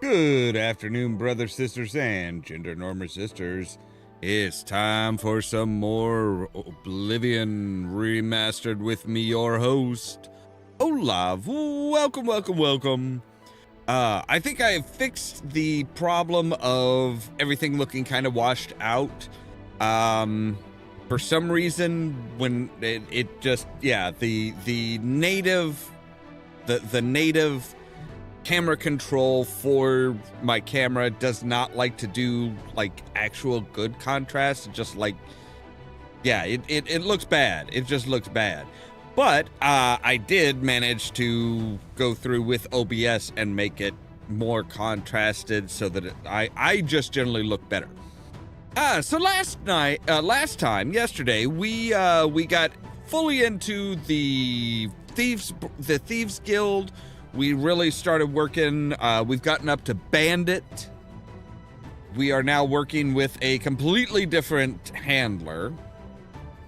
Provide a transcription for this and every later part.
Good afternoon, brothers, sisters, and gender normer sisters. It's time for some more Oblivion Remastered with me, your host, Ollamh. Welcome. I think I fixed the problem of everything looking kind of washed out. For some reason, when the native camera control for my camera does not like to do like actual good contrast. It just like, it looks bad. It just looks bad. But I did manage to go through with OBS and make it more contrasted so that I just generally look better. So yesterday, we got fully into the Thieves Guild. We really started working, we've gotten up to Bandit. We are now working with a completely different handler,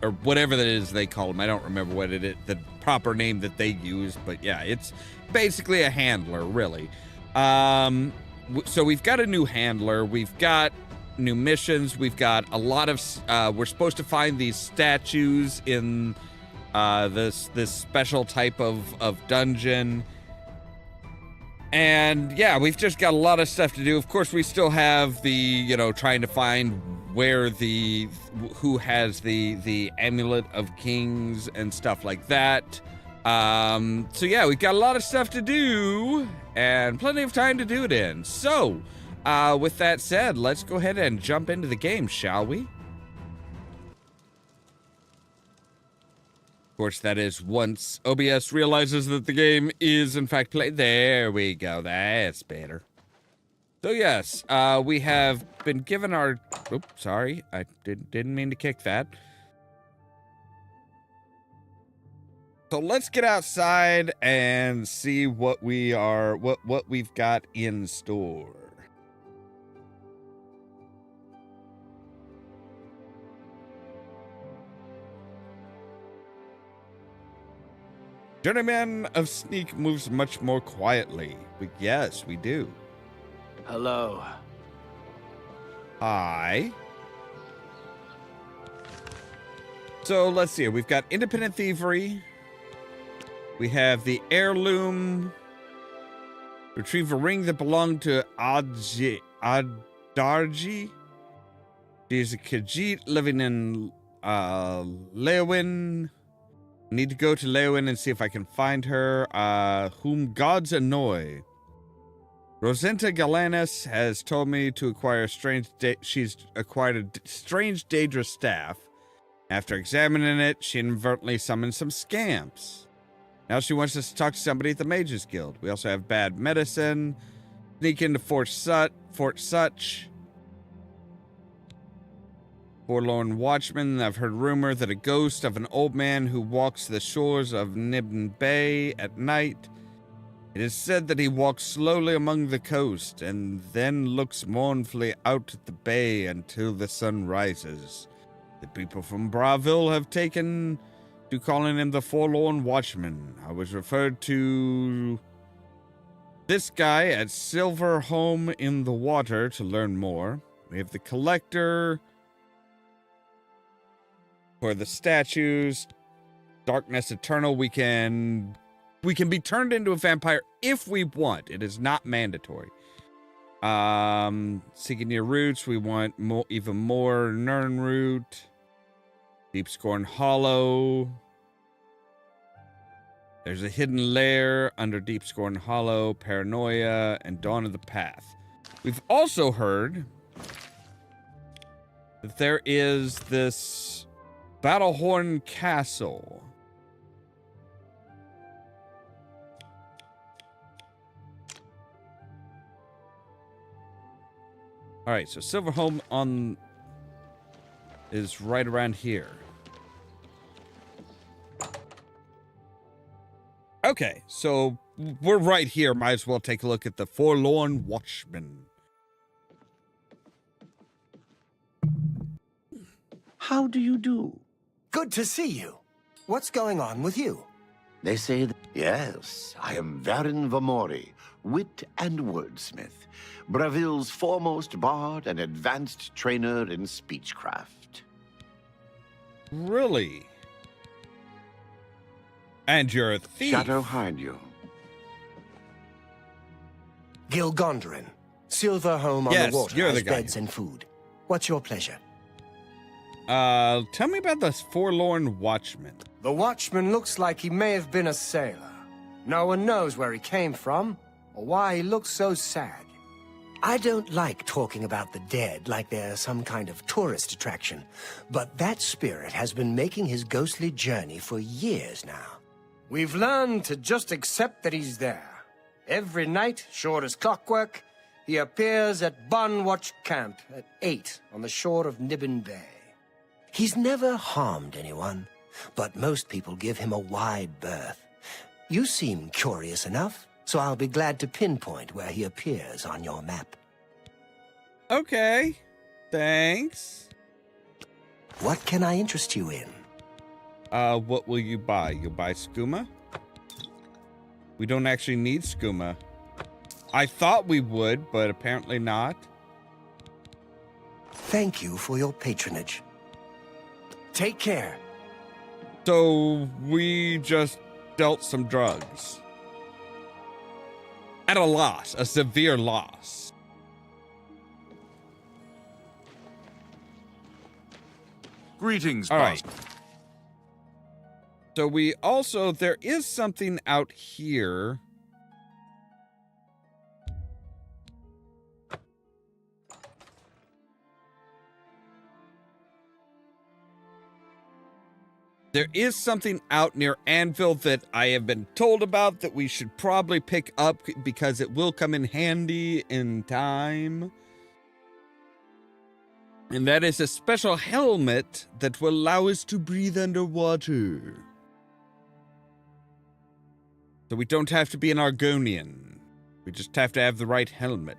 or whatever that is they call him. I don't remember what it is, the proper name that they use, but yeah, it's basically a handler, really. So we've got a new handler, we've got new missions, we've got a lot of, we're supposed to find these statues in this special type of dungeon. And yeah, we've just got a lot of stuff to do. Of course, we still have the, trying to find where who has the Amulet of Kings and stuff like that. So yeah, we've got a lot of stuff to do and plenty of time to do it in. So, with that said, let's go ahead and jump into the game, shall we? Of course, that is once OBS realizes that the game is in fact played. There we go. That's better. So yes, we have been given our... Oops, sorry. I didn't mean to kick that. So let's get outside and see what we've got in store. Journeyman of Sneak moves much more quietly. But yes, we do. Hello. Hi. So let's see. We've got Independent Thievery. We have the Heirloom. Retrieve a ring that belonged to Adarji. She's a Khajiit living in Leowin. Need to go to Leowin and see if I can find her. Whom gods annoy. Rosenta Galanis has told me to acquire she's acquired a strange Daedra staff. After examining it, she inadvertently summoned some scamps. Now she wants us to talk to somebody at the Mages Guild. We also have bad medicine. Sneak into Fort Such. Forlorn Watchman. I've heard rumor that a ghost of an old man who walks the shores of Nibn Bay at night. It is said that he walks slowly among the coast and then looks mournfully out at the bay until the sun rises. The people from Braville have taken to calling him the Forlorn Watchman. I was referred to this guy at Silver Home in the Water to learn more. We have the Collector. For the statues, Darkness Eternal, we can be turned into a vampire if we want. It is not mandatory. Seeking Your Roots, we want even more Nirnroot. Deep Scorn Hollow. There's a hidden lair under Deep Scorn Hollow, Paranoia, and Dawn of the Path. We've also heard that there is this Battlehorn Castle. All right, so Silverhome is right around here. Okay, so we're right here. Might as well take a look at the Forlorn Watchman. How do you do? Good to see you. What's going on with you? They say that... Yes, I am Varin Vamori, wit and wordsmith, Braville's foremost bard and advanced trainer in speechcraft. Really? And you're a thief. Shadow hide you. Gilgondrin, silver home on Yes, the water you're the has guy. beds and food. What's your pleasure? Tell me about this forlorn watchman. The watchman looks like he may have been a sailor. No one knows where he came from, or why he looks so sad. I don't like talking about the dead like they're some kind of tourist attraction, but that spirit has been making his ghostly journey for years now. We've learned to just accept that he's there. Every night, short as clockwork, he appears at Bunwatch Camp at 8 on the shore of Nibbin Bay. He's never harmed anyone, but most people give him a wide berth. You seem curious enough, so I'll be glad to pinpoint where he appears on your map. Okay. Thanks. What can I interest you in? What will you buy? You'll buy skooma? We don't actually need skooma. I thought we would, but apparently not. Thank you for your patronage. Take care. So we just dealt some drugs. At a loss, a severe loss. Greetings, All boss. right. So we also, there is something out here. There is something out near Anvil that I have been told about that we should probably pick up because it will come in handy in time. And that is a special helmet that will allow us to breathe underwater. So we don't have to be an Argonian. We just have to have the right helmet.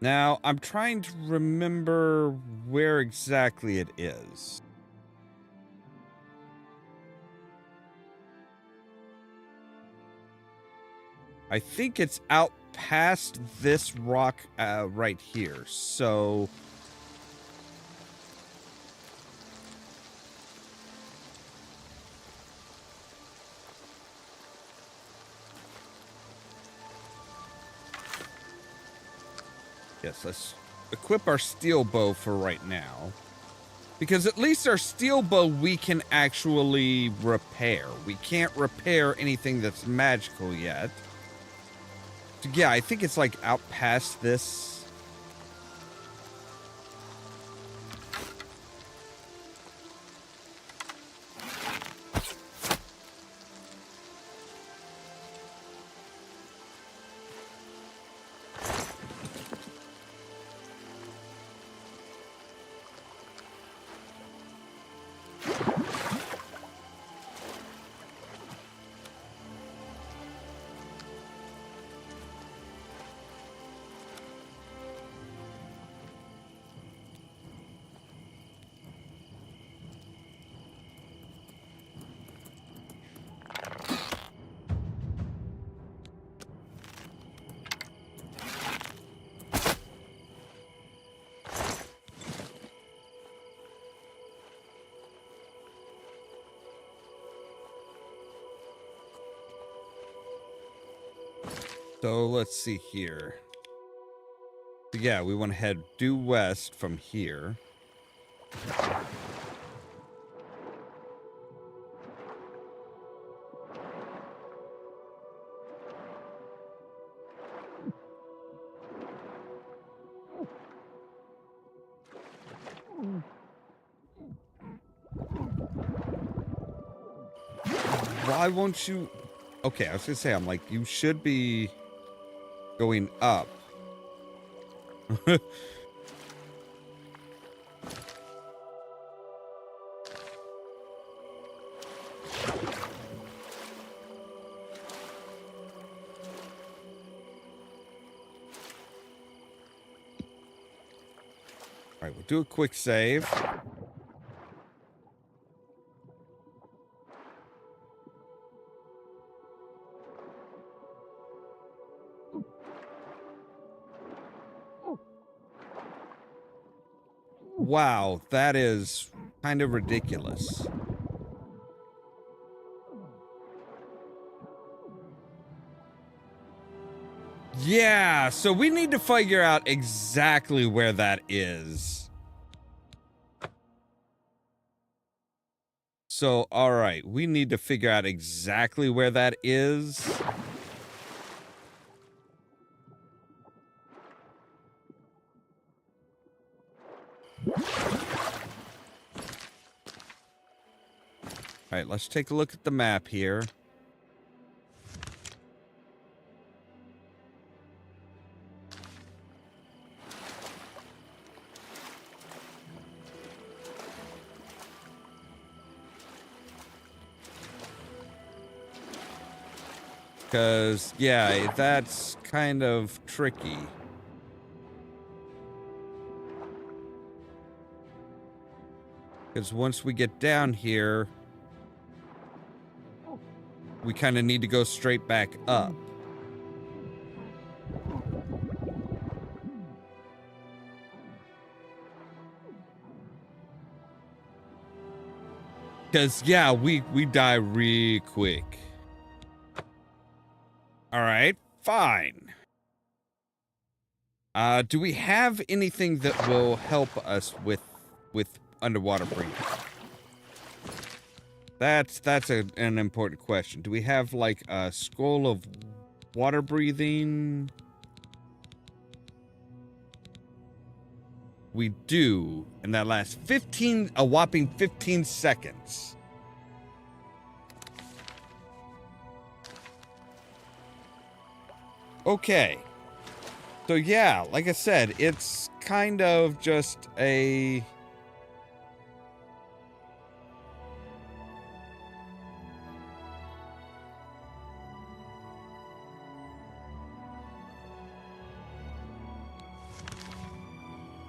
Now, I'm trying to remember where exactly it is. I think it's out past this rock right here. So yes, let's equip our steel bow for right now. Because at least our steel bow we can actually repair. We can't repair anything that's magical yet. So yeah, I think it's like out past this. So let's see here. Yeah, we want to head due west from here. Why won't you? Okay, I was gonna say, I'm like, you should be going up. right, we'll do a quick save. Wow, that is kind of ridiculous. Yeah, so we need to figure out exactly where that is. So, alright, we need to figure out exactly where that is. Alright, let's take a look at the map here. Because, yeah, that's kind of tricky. Because once we get down here, we kind of need to go straight back up. Because, yeah, we die real quick. Alright, fine. Do we have anything that will help us with underwater breathing? That's an important question. Do we have, like, a scroll of water breathing? We do, and that lasts a whopping 15 seconds. Okay. So yeah, like I said, it's kind of just a...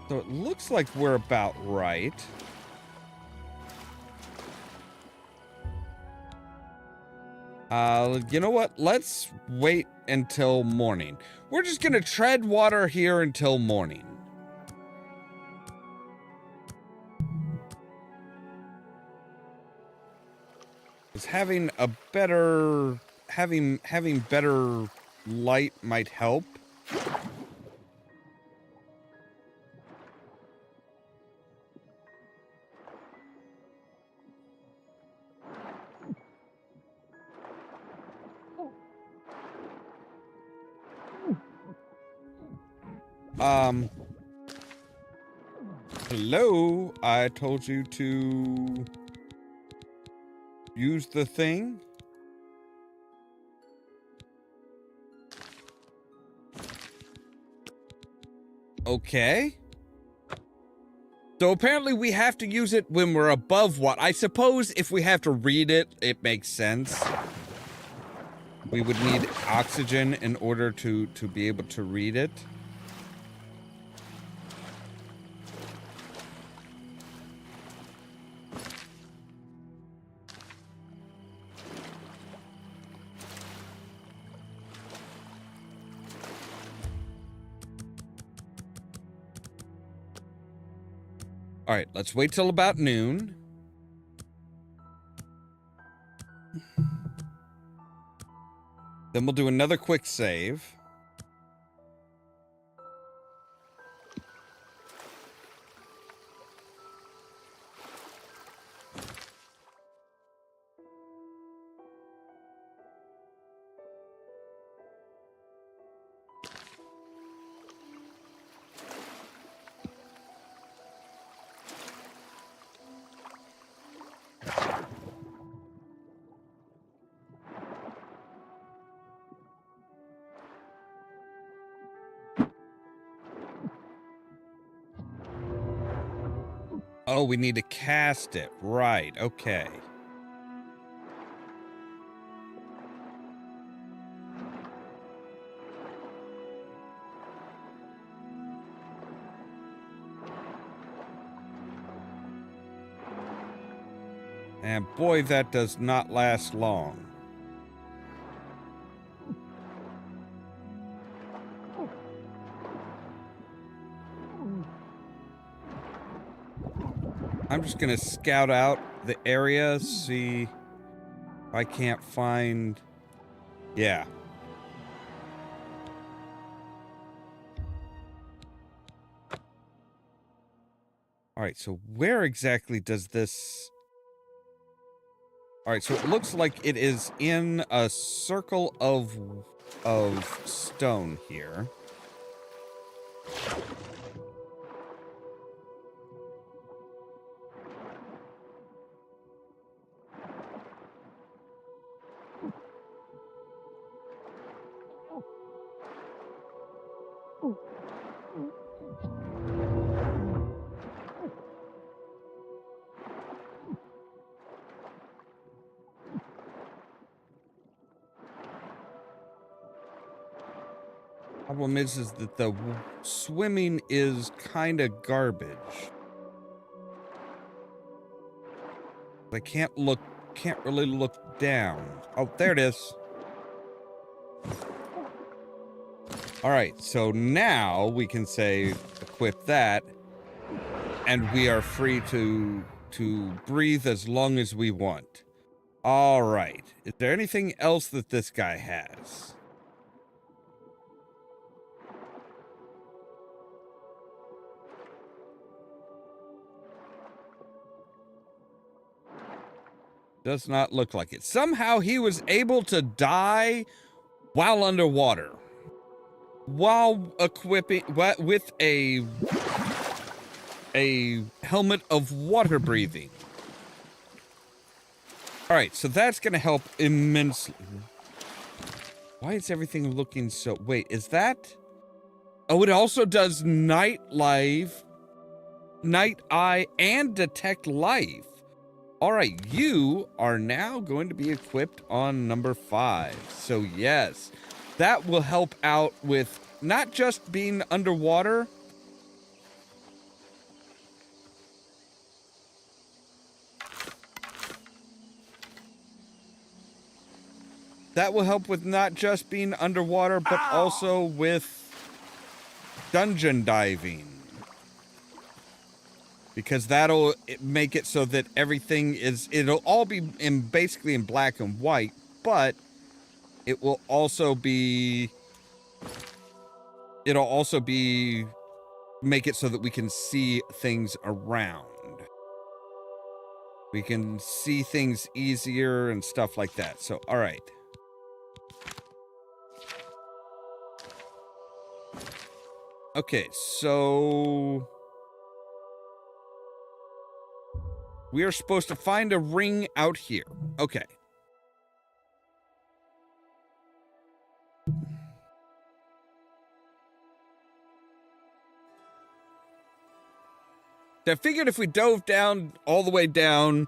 So it looks like we're about right. You know what? Let's wait until morning. We're just gonna tread water here until morning. Because having better light might help. Hello? I told you to use the thing. Okay. So apparently we have to use it when we're above water. I suppose if we have to read it, it makes sense. We would need oxygen in order to be able to read it. All right, let's wait till about noon. Then we'll do another quick save. Oh, we need to cast it. Right, okay. And boy, that does not last long. I'm just gonna scout out the area, see if I can't find... Yeah. Alright, so where exactly does this... Alright, so it looks like it is in a circle of stone here. Problem is that the swimming is kind of garbage. I can't really look down. Oh, there it is. All right, so now we can say equip that, and we are free to breathe as long as we want. All right. Is there anything else that this guy has? Does not look like it. Somehow he was able to die while underwater. While equipping with a helmet of water breathing. All right, so that's going to help immensely. Why is everything looking so... Wait, is that... Oh, it also does night eye, and detect life. All right, you are now going to be equipped on number 5. So yes, that will help out with not just being underwater. That will help with not just being underwater, but also with dungeon diving. Because that'll make it so that everything is... It'll all be basically in black and white, but it will also be... It'll also be... Make it so that we can see things around. We can see things easier and stuff like that. So, all right. Okay, so... We are supposed to find a ring out here. Okay. I figured if we dove down, all the way down,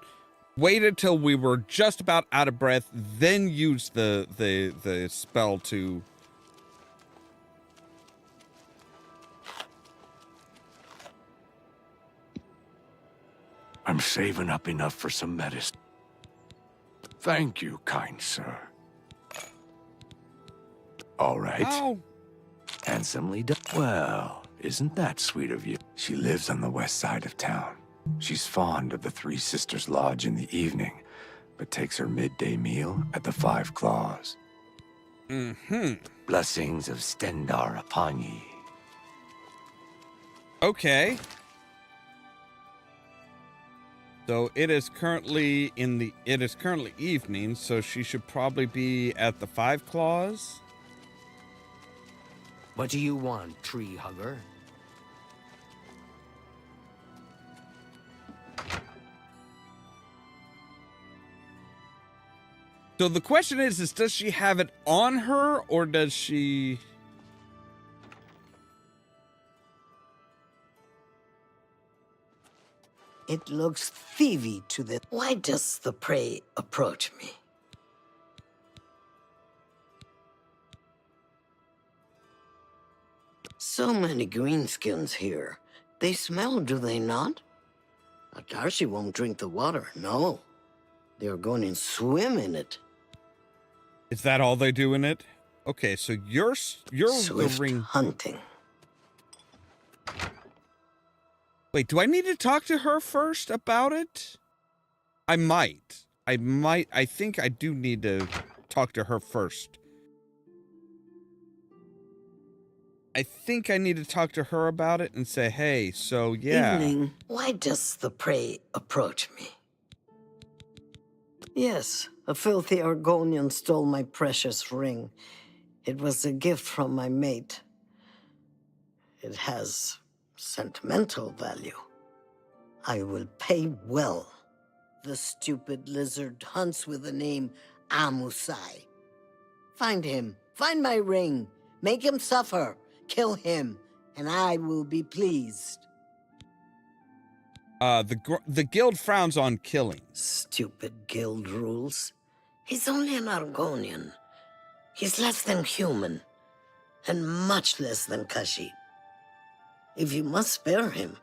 waited till we were just about out of breath, then use the spell to... I'm saving up enough for some medicine. Thank you, kind sir. All right. Oh. Handsomely done. Well, isn't that sweet of you? She lives on the west side of town. She's fond of the Three Sisters Lodge in the evening, but takes her midday meal at the Five Claws. Mm-hmm. Blessings of Stendar upon ye. Okay. So it is currently evening, so she should probably be at the Five Claws. What do you want, tree hugger? So the question is does she have it on her, or does she... It looks thievy to the... Why does the prey approach me? So many greenskins here. They smell, do they not? Darcy won't drink the water, no. The Argonians swim in it. Is that all they do in it? Okay, so you're Swift the ring. hunting. Wait, do I need to talk to her first about it? I might. I think I do need to talk to her first. I think I need to talk to her about it and say, hey, so yeah. Evening. Why does the prey approach me? Yes, a filthy Argonian stole my precious ring. It was a gift from my mate. It has sentimental value. I will pay well. The stupid lizard hunts with the name Amusai. Find him. Find my ring. Make him suffer. Kill him, and I will be pleased. The guild frowns on killing. Stupid guild rules. He's only an Argonian. He's less than human, and much less than Khajiit. If you must spare him,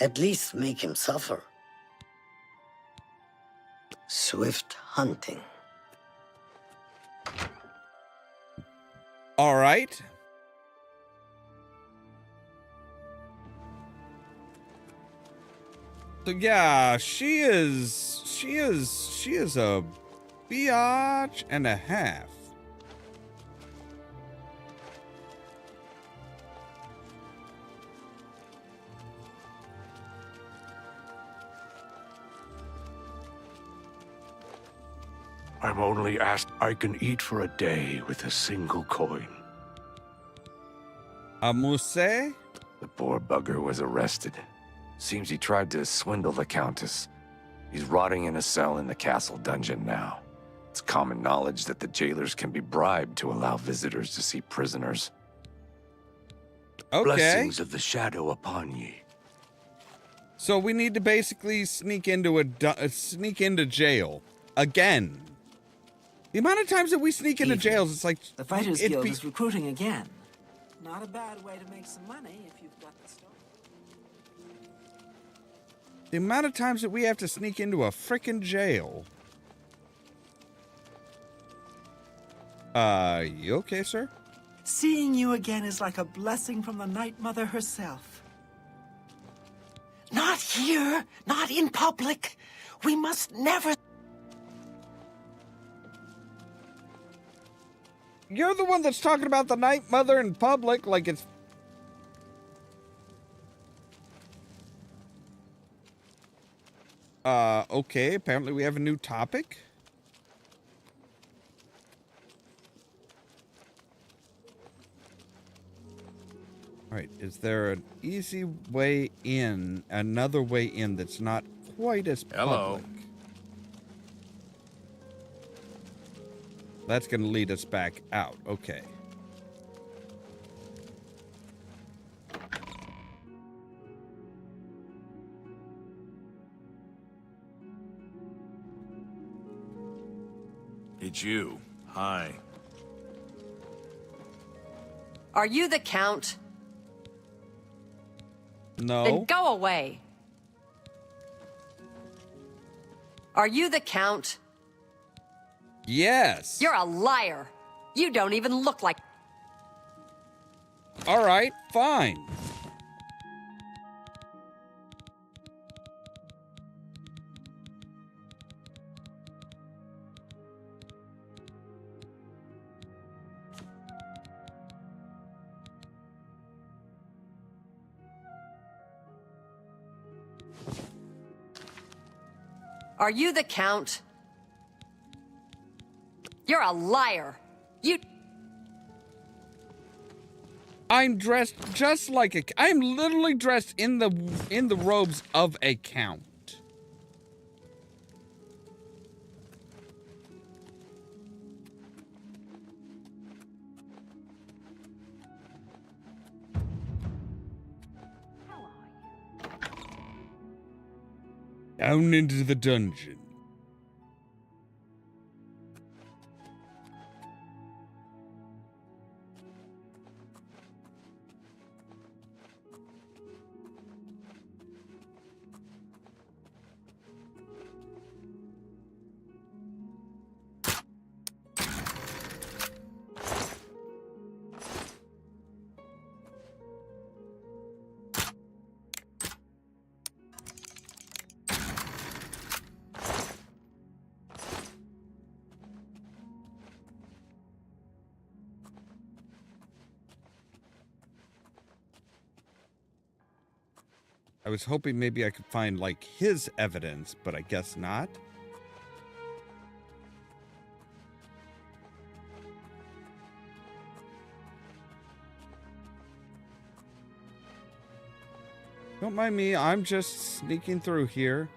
at least make him suffer. Swift hunting. All right. So yeah, she is a biatch and a half. I'm only asked. I can eat for a day with a single coin. Amuse? The poor bugger was arrested. Seems he tried to swindle the Countess. He's rotting in a cell in the castle dungeon now. It's common knowledge that the jailers can be bribed to allow visitors to see prisoners. Okay. Blessings of the shadow upon ye. So we need to basically sneak into jail again. The amount of times that we sneak into jails, it's like The Fighters Guild is recruiting again. Not a bad way to make some money if you've got the story. the amount of times that we have to sneak into a frickin' jail. You okay, sir? Seeing you again is like a blessing from the Night Mother herself. Not here! Not in public! We must never... You're the one that's talking about the Night Mother in public like it's... Okay, apparently we have a new topic. Alright, is there an easy way in, another way in that's not quite as public? Hello. That's going to lead us back out. Okay. It's you. Hi. Are you the Count? No. Then go away. Are you the Count? Yes. You're a liar. You don't even look like... All right, fine. Are you the Count? You're a liar. You... I'm dressed just like a... I'm literally dressed in the robes of a count. Down into the dungeon. I was hoping maybe I could find, like, his evidence, but I guess not. Don't mind me, I'm just sneaking through here.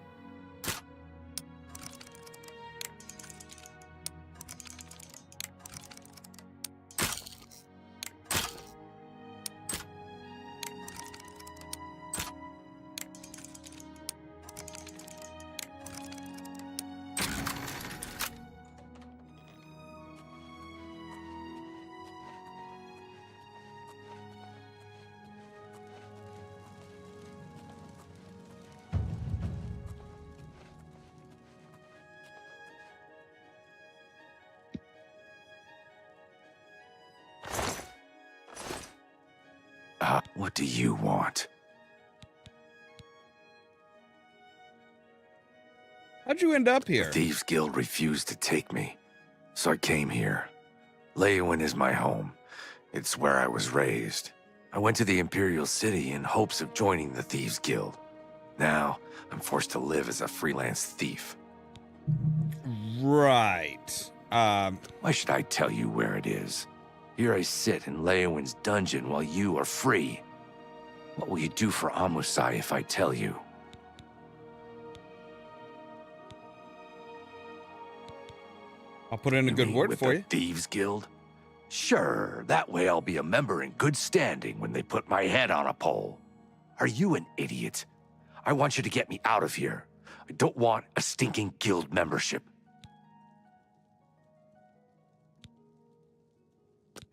What do you want? How'd you end up here? The Thieves Guild refused to take me, so I came here. Leyawiin is my home. It's where I was raised. I went to the Imperial City in hopes of joining the Thieves Guild. Now, I'm forced to live as a freelance thief. Right. Why should I tell you where it is? Here I sit in Leyawiin's dungeon while you are free. What will you do for Amusai if I tell you? I'll put in a good mean word with for the you. Thieves Guild? Sure, that way I'll be a member in good standing when they put my head on a pole. Are you an idiot? I want you to get me out of here. I don't want a stinking guild membership.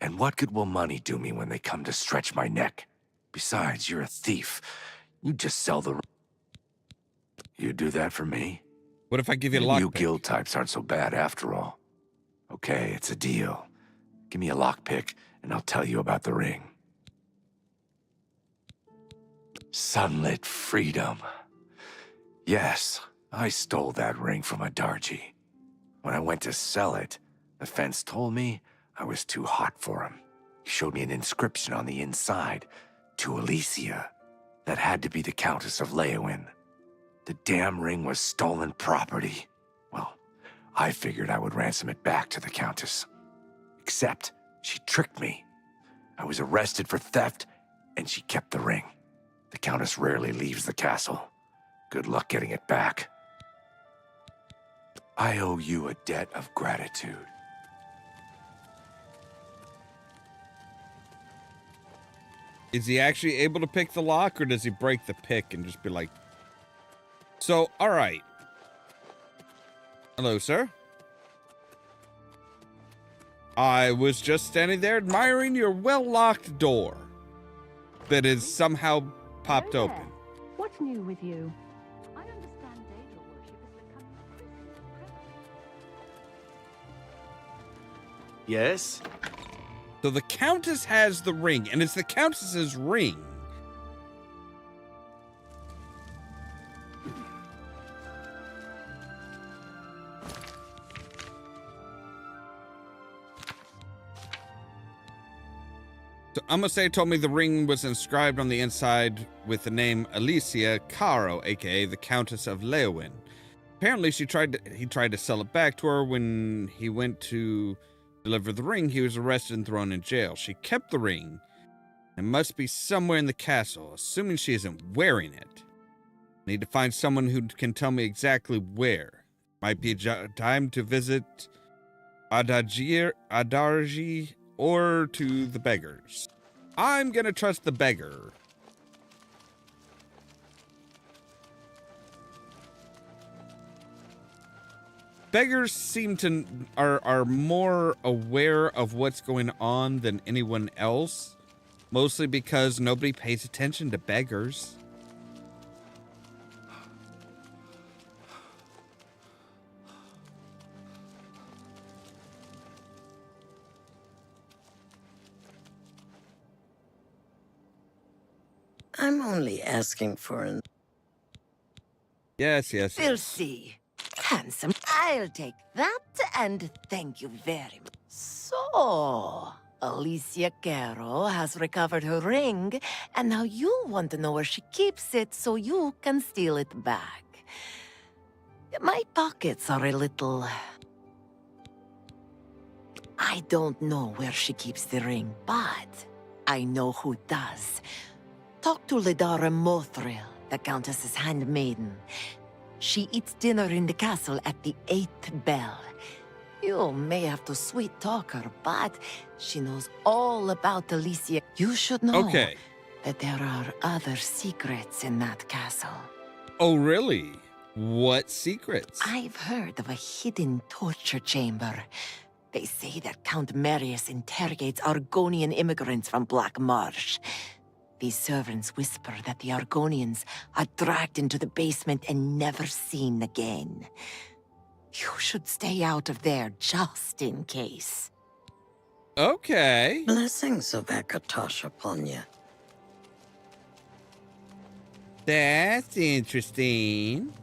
And what good will money do me when they come to stretch my neck? Besides, you're a thief. You just sell the... You do that for me? What if I give you a Maybe you lockpick? guild types aren't so bad after all. Okay, it's a deal. Give me a lockpick, and I'll tell you about the ring. Sunlit freedom. Yes, I stole that ring from a Darji. When I went to sell it, the fence told me I was too hot for him. He showed me an inscription on the inside, to Alicia. That had to be the Countess of Leyawiin. The damn ring was stolen property. Well, I figured I would ransom it back to the Countess. Except, she tricked me. I was arrested for theft, and she kept the ring. The Countess rarely leaves the castle. Good luck getting it back. I owe you a debt of gratitude. Is he actually able to pick the lock, or does he break the pick and just be like... So, all right. Hello, sir. I was just standing there admiring your well-locked door that is somehow popped Hello there. open. What's new with you? I understand Daedal worship is becoming increasingly prevalent. Yes? So the Countess has the ring, and it's the Countess's ring. So Amusai told me the ring was inscribed on the inside with the name Alicia Caro, aka the Countess of Leyawiin. Apparently, he tried to sell it back to her. When he went to deliver the ring, he was arrested and thrown in jail. She kept the ring. It must be somewhere in the castle, assuming she isn't wearing it. I need to find someone who can tell me exactly where. Might be a time to visit Adarji or to the beggars. I'm gonna trust the beggar. Beggars seem to are more aware of what's going on than anyone else, mostly because nobody pays attention to beggars. I'm only asking for an... Yes, yes. We'll see. Handsome. I'll take that and thank you very much. So, Alicia Caro has recovered her ring, and now you want to know where she keeps it so you can steal it back. My pockets are a little... I don't know where she keeps the ring, but I know who does. Talk to Ledara Mothril, the Countess's handmaiden. She eats dinner in the castle at the 8th bell. You may have to sweet-talk her, but she knows all about Alicia. You should know that there are other secrets in that castle. Oh, really? What secrets? I've heard of a hidden torture chamber. They say that Count Marius interrogates Argonian immigrants from Black Marsh. These servants whisper that the Argonians are dragged into the basement and never seen again. You should stay out of there just in case. Okay. Blessings of Akatosh upon you. That's interesting.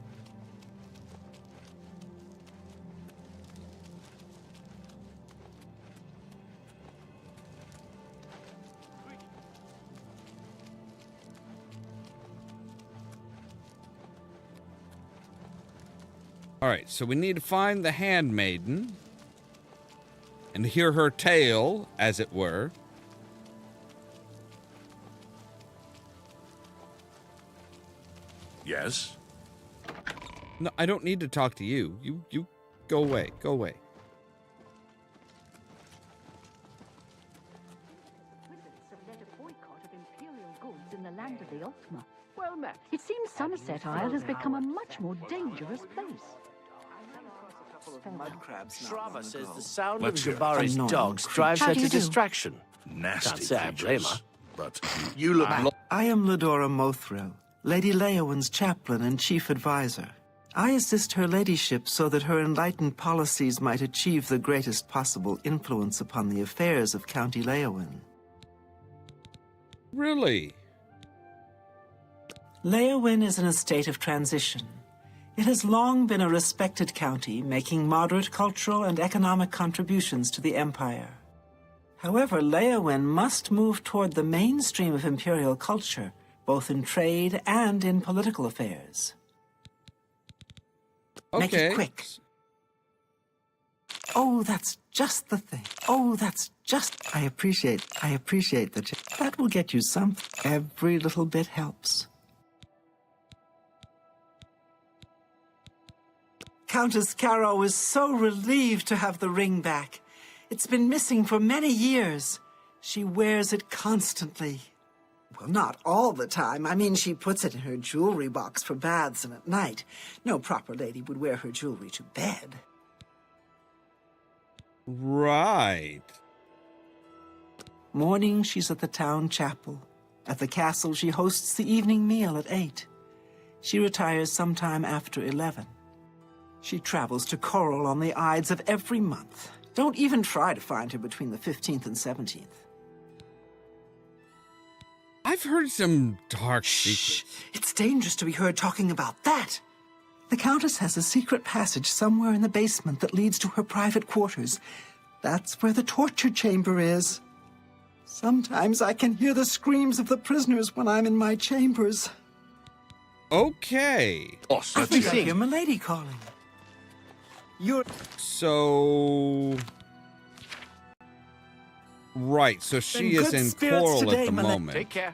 All right, so we need to find the handmaiden and hear her tale, as it were. Yes? No, I don't need to talk to you. You go away. Go away. Wizards have led a boycott of imperial goods in the land of the Ollamh. Well met. It seems Somerset Isle has become a much more dangerous place. Shrava says the sound Let's of hear it. Jabari's dogs drives her to distraction. Nasty Can't say I blame her. creatures. But You look I am Ledora Mothril, Lady Leowyn's chaplain and chief advisor. I assist her ladyship so that her enlightened policies might achieve the greatest possible influence upon the affairs of County Leowyn. Really? Leowyn is in a state of transition. It has long been a respected county, making moderate cultural and economic contributions to the Empire. However, Leowyn must move toward the mainstream of imperial culture, both in trade and in political affairs. Okay. Make it quick. Oh, that's just the thing. Oh, that's just... I appreciate that. That will get you something. Every little bit helps. Countess Caro is so relieved to have the ring back. It's been missing for many years. She wears it constantly. Well, not all the time. I mean, she puts it in her jewelry box for baths and at night. No proper lady would wear her jewelry to bed. Right. Morning, she's at the town chapel. At the castle, she hosts the evening meal at 8. She retires sometime after 11. She travels to Coral on the Ides of every month. Don't even try to find her between the 15th and 17th. I've heard some dark Shh! secrets. It's dangerous to be heard talking about that. The Countess has a secret passage somewhere in the basement that leads to her private quarters. That's where the torture chamber is. Sometimes I can hear the screams of the prisoners when I'm in my chambers. Okay. I think I hear Milady calling. So... Right, so she is in Coral at the moment. Take care.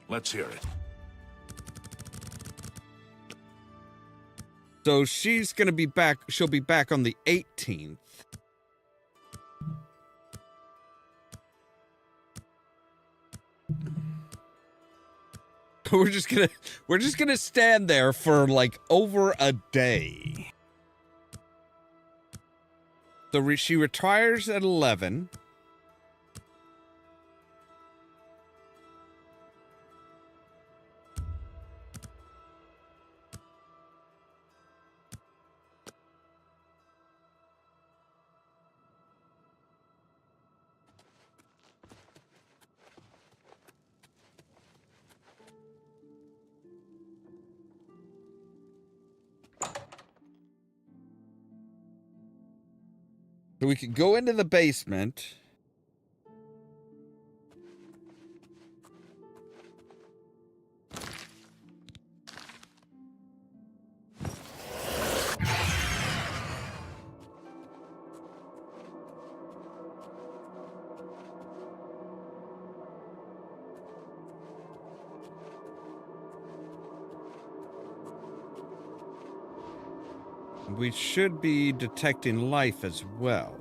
let's hear it. So she's going to be back. She'll be back on the 18th. We're just gonna stand there for like over a day. So she retires at 11. So we could go into the basement. We should be detecting life as well.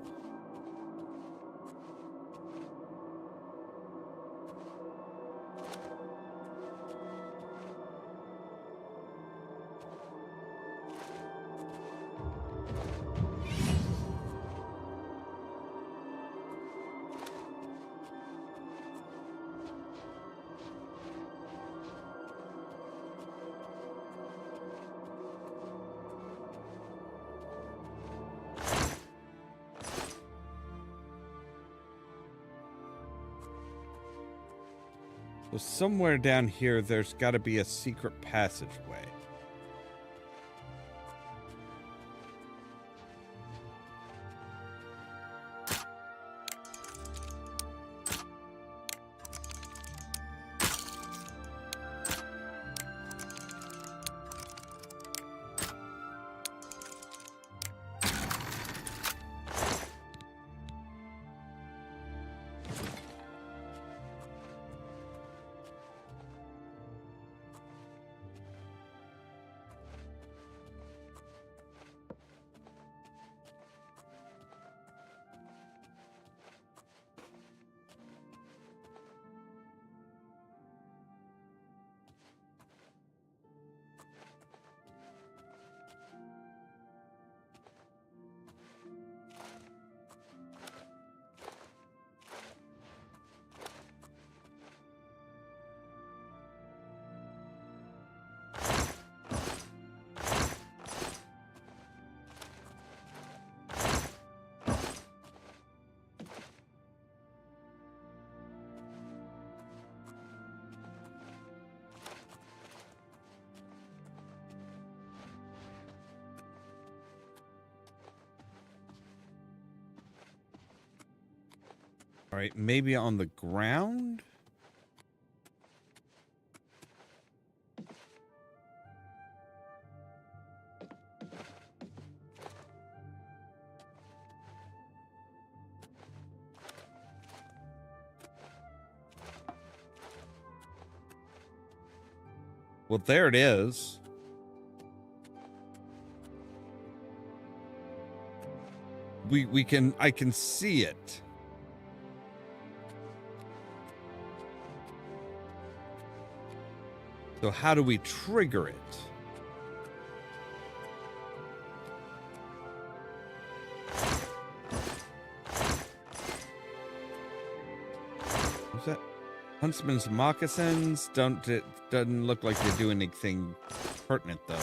So somewhere down here, there's got to be a secret passageway. All right, maybe on the ground? Well, there it is. I can see it. So how do we trigger it? What's that? Huntsman's moccasins it doesn't look like they do anything pertinent though.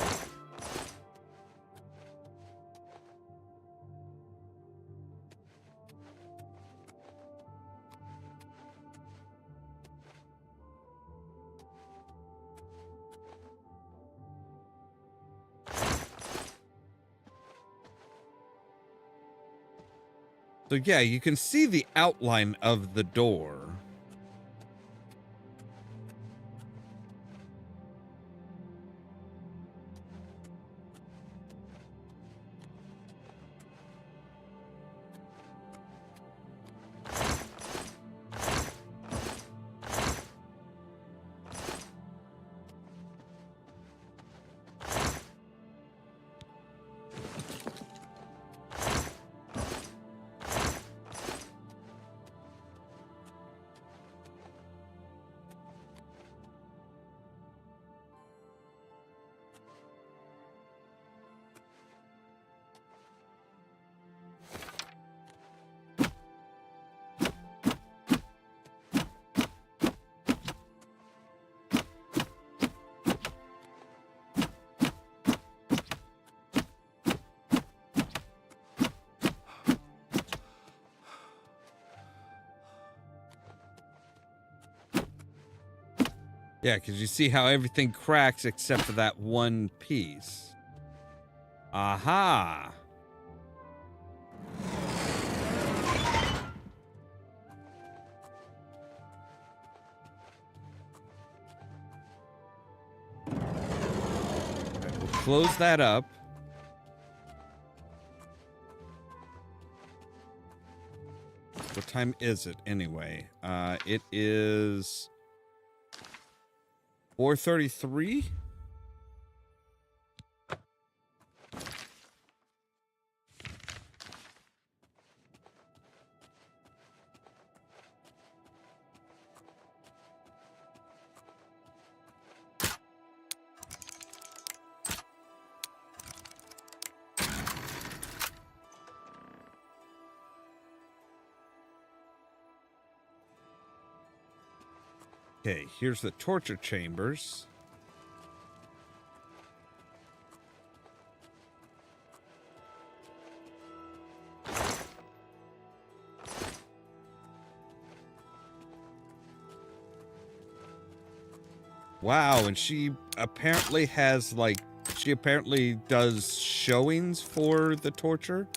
So yeah, you can see the outline of the door. Yeah, because you see how everything cracks except for that one piece. Aha! Right, we'll close that up. What time is it anyway? It is 4:33. Okay, here's the torture chambers. Wow, and she apparently has, like, she apparently does showings for the torture.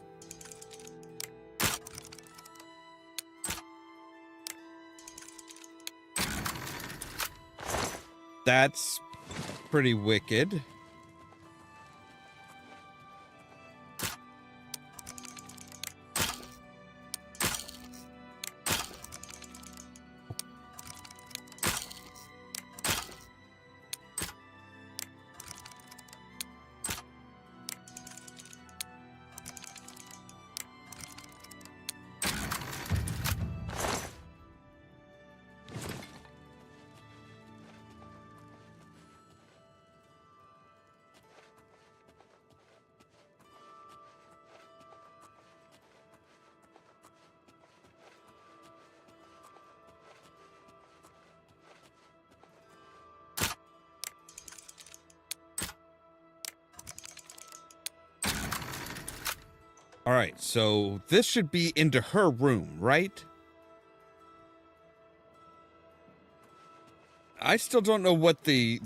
That's pretty wicked. All right, so this should be into her room, right? I still don't know what the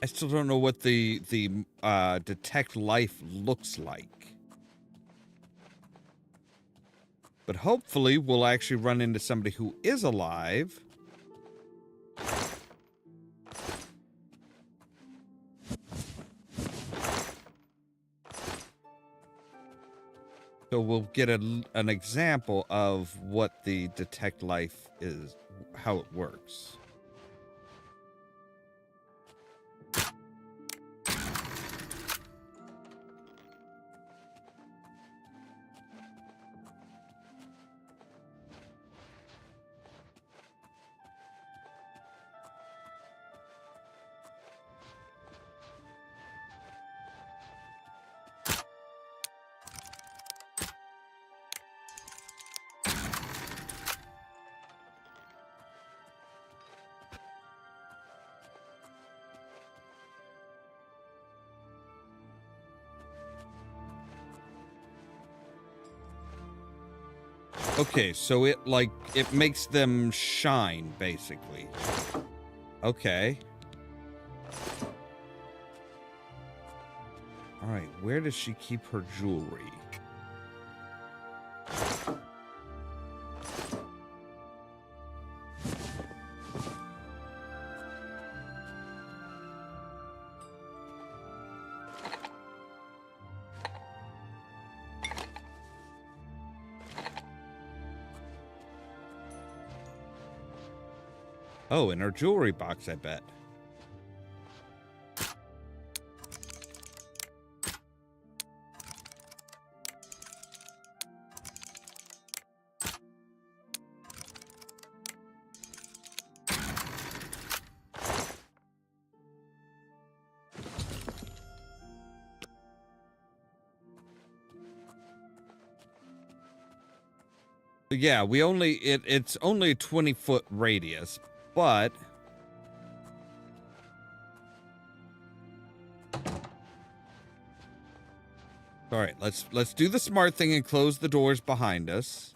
I still don't know what the detect life looks like. But hopefully we'll actually run into somebody who is alive. So we'll get an example of what the detect life is, how it works. Okay, so it makes them shine, basically. Okay. All right, where does she keep her jewelry? Oh, in her jewelry box, I bet. Yeah, we only it's only a 20-foot radius, but all right, let's do the smart thing and close the doors behind us.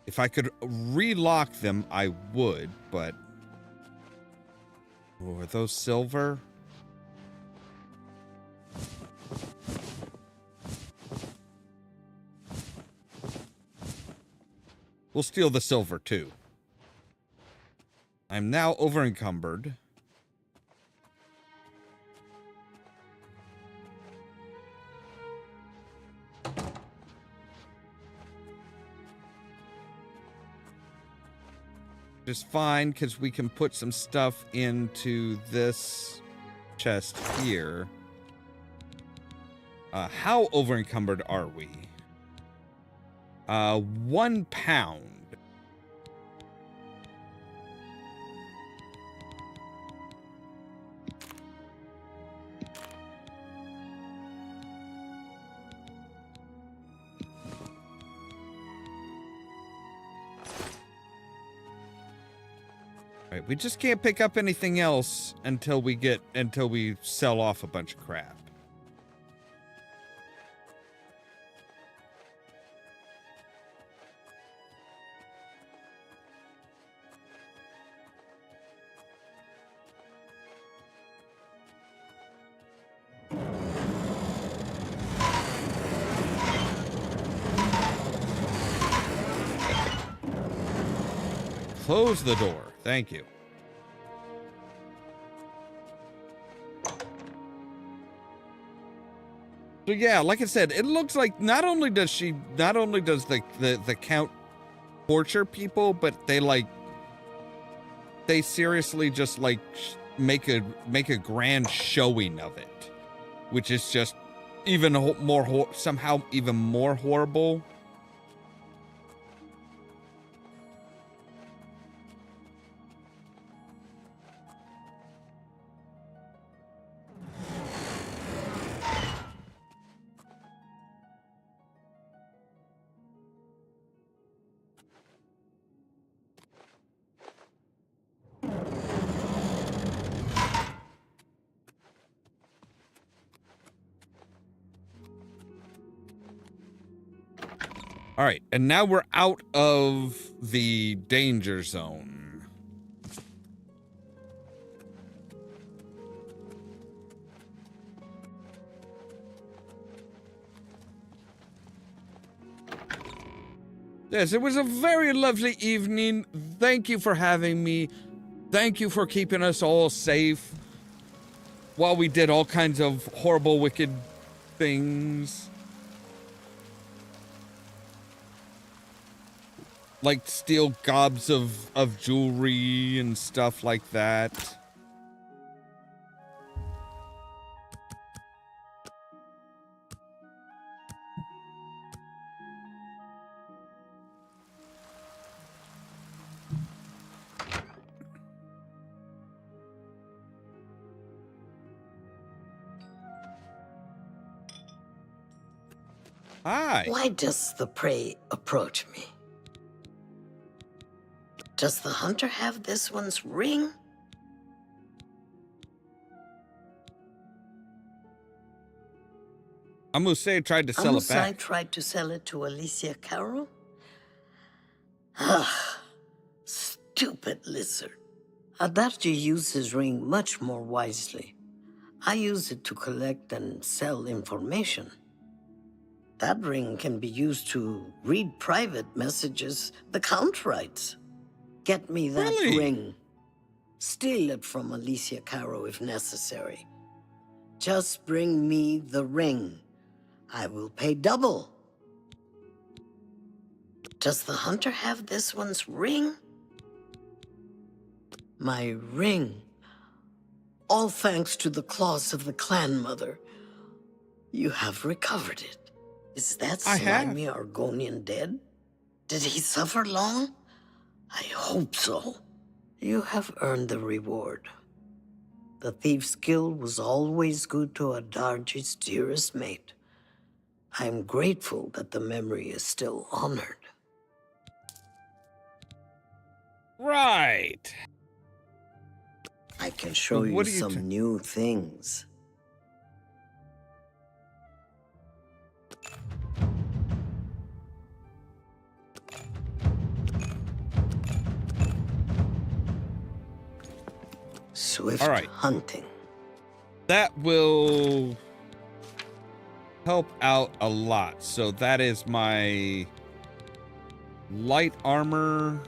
If I could relock them, I would, but oh, are those silver? We'll steal the silver, too. I'm now over-encumbered. Just fine, because we can put some stuff into this chest here. How over-encumbered are we? 1 pound. Right, we just can't pick up anything else until we sell off a bunch of crap. Close the door. Thank you. So yeah, like I said, it looks like not only does the Count torture people, but they seriously just like make a grand showing of it, which is just even more somehow even more horrible. All right, and now we're out of the danger zone. Yes, it was a very lovely evening. Thank you for having me. Thank you for keeping us all safe while we did all kinds of horrible, wicked things. Like steal gobs of jewelry and stuff like that. Hi. Why does the prey approach me? Does the hunter have this one's ring? Amusei tried to sell it back. Amusei tried to sell it to Alicia Carroll? Ah, stupid lizard. Adarji used his ring much more wisely. I use it to collect and sell information. That ring can be used to read private messages the Count writes. Get me that ring. Steal it from Alicia Caro if necessary. Just bring me the ring. I will pay double. Does the hunter have this one's ring? My ring. All thanks to the claws of the clan mother. You have recovered it. Is that slimy Argonian dead? Did he suffer long? I hope so. You have earned the reward. The Thief's Guild was always good to Adarji's dearest mate. I am grateful that the memory is still honored. Right. I can show you some new things. Swift hunting. That will help out a lot. So that is my light armor.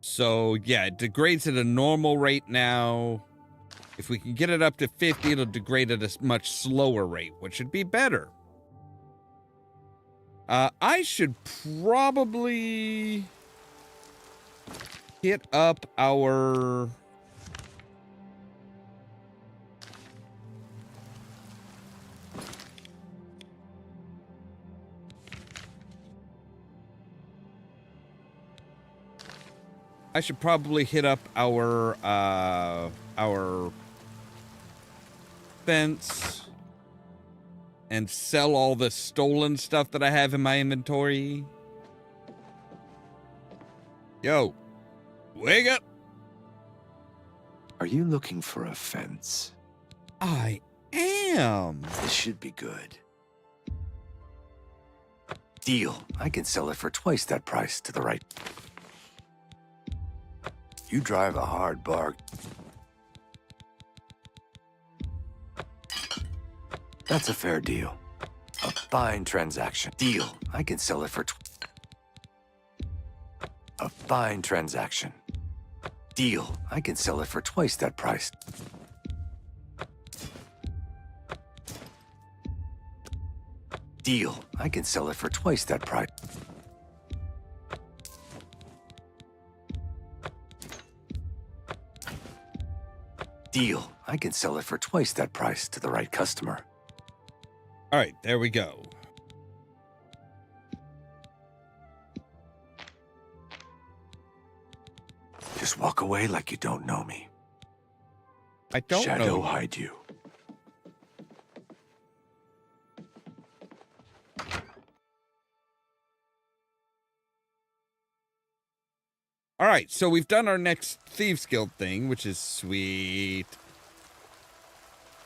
So, yeah, it degrades at a normal rate now. If we can get it up to 50, it'll degrade at a much slower rate, which would be better. I should probably hit up our... I should probably hit up our fence and sell all the stolen stuff that I have in my inventory. Yo, wake up! Are you looking for a fence? I am. This should be good. Deal. I can sell it for twice that price to the right. You drive a hard bargain. That's a fair deal. A fine transaction. Deal. I can sell it for a fine transaction. Deal. I can sell it for twice that price. Deal. I can sell it for twice that price. Deal. I can sell it for twice that price to the right customer. All right, there we go. Just walk away like you don't know me. I don't Shadow know. hide you. All right, so we've done our next Thieves Guild thing, which is sweet.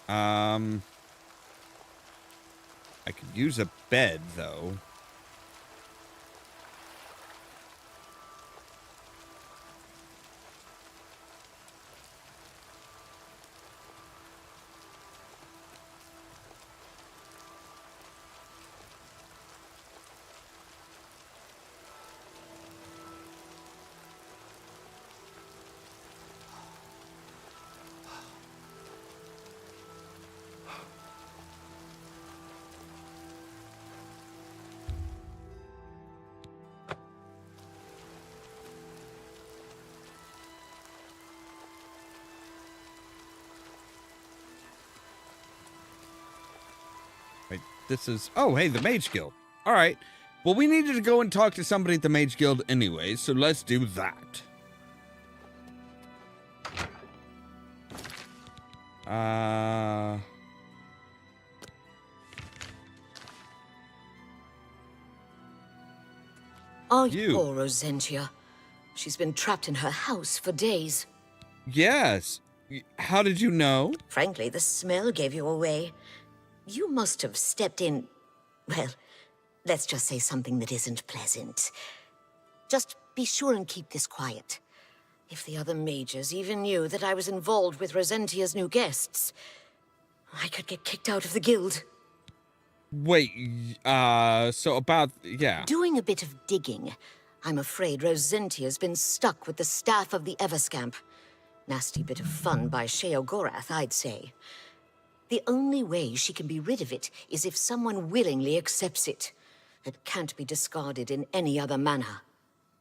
I could use a bed, though. Right, this is... Oh, hey, the Mage Guild. All right. Well, we needed to go and talk to somebody at the Mage Guild anyway, so let's do that. You. Poor Rosentia. She's been trapped in her house for days. Yes. How did you know? Frankly, the smell gave you away. You must have stepped in... Well, let's just say something that isn't pleasant. Just be sure and keep this quiet. If the other mages even knew that I was involved with Rosentia's new guests, I could get kicked out of the guild. Wait, so about... Yeah. Doing a bit of digging, I'm afraid Rosentia's been stuck with the staff of the Everscamp. Nasty bit of fun by Sheogorath, I'd say. The only way she can be rid of it is if someone willingly accepts it. It can't be discarded in any other manner.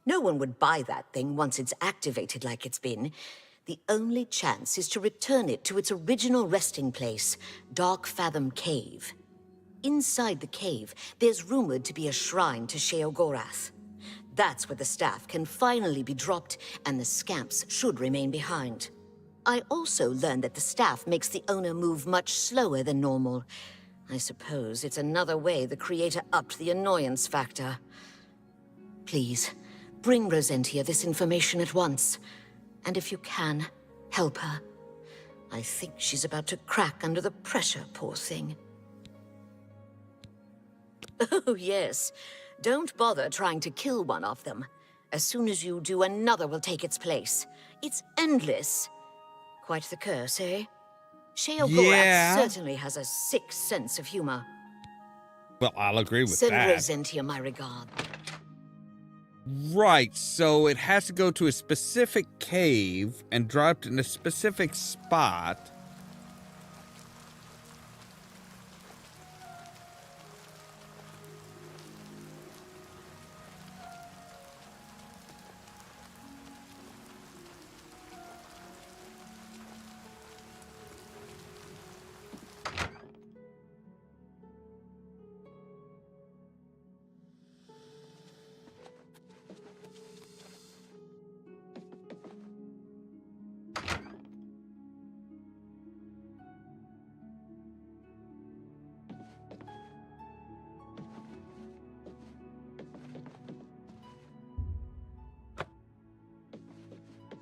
No one would buy that thing once it's activated like it's been. The only chance is to return it to its original resting place, Dark Fathom Cave. Inside the cave, there's rumored to be a shrine to Sheogorath. That's where the staff can finally be dropped, and the scamps should remain behind. I also learned that the staff makes the owner move much slower than normal. I suppose it's another way the creator upped the annoyance factor. Please, bring Rosentia this information at once. And if you can, help her. I think she's about to crack under the pressure, poor thing. Oh, yes. Don't bother trying to kill one of them. As soon as you do, another will take its place. It's endless. Quite the curse, eh? Sheogorath certainly has a sick sense of humor. Well, I'll agree with Send that. Rosentia my regard. Right, so it has to go to a specific cave and dropped in a specific spot.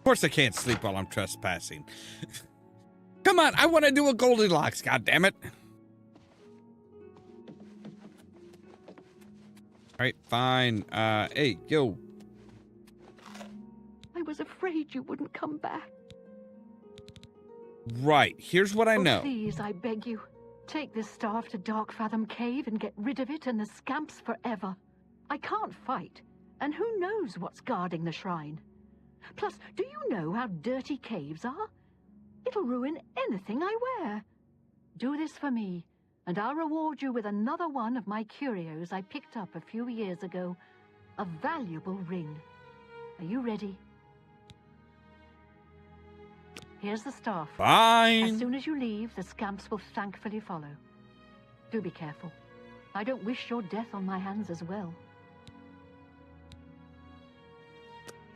course I can't sleep while I'm trespassing. Come on, I want to do a Goldilocks, goddammit. Alright, fine. Hey, yo. I was afraid you wouldn't come back. Right, here's what I know. Please, I beg you. Take this staff to Darkfathom Cave and get rid of it and the scamps forever. I can't fight, and who knows what's guarding the shrine. Plus, do you know how dirty caves are? It'll ruin anything I wear. Do this for me, and I'll reward you with another one of my curios I picked up a few years ago. A valuable ring. Are you ready? Here's the staff. Fine. As soon as you leave, the scamps will thankfully follow. Do be careful. I don't wish your death on my hands as well.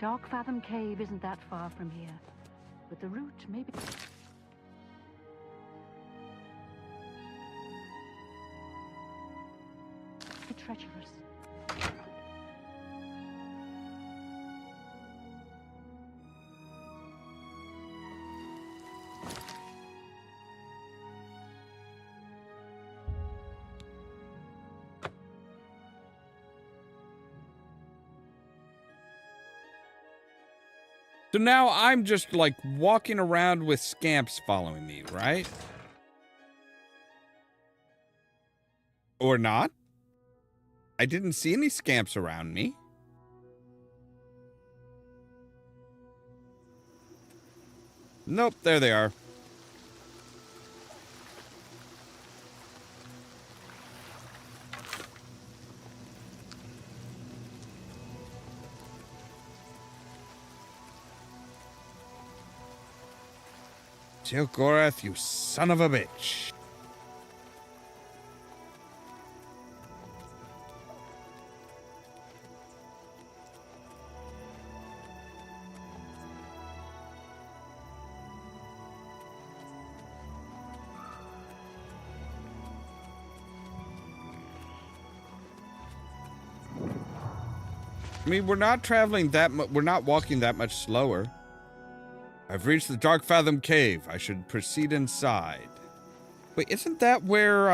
Darkfathom Cave isn't that far from here, but the route may be... treacherous. So now I'm just like walking around with scamps following me, right? Or not? I didn't see any scamps around me. Nope, there they are. Sheogorath, you son of a bitch. I mean, we're not traveling that much, we're not walking that much slower. I've reached the Darkfathom Cave. I should proceed inside. Wait, isn't that where,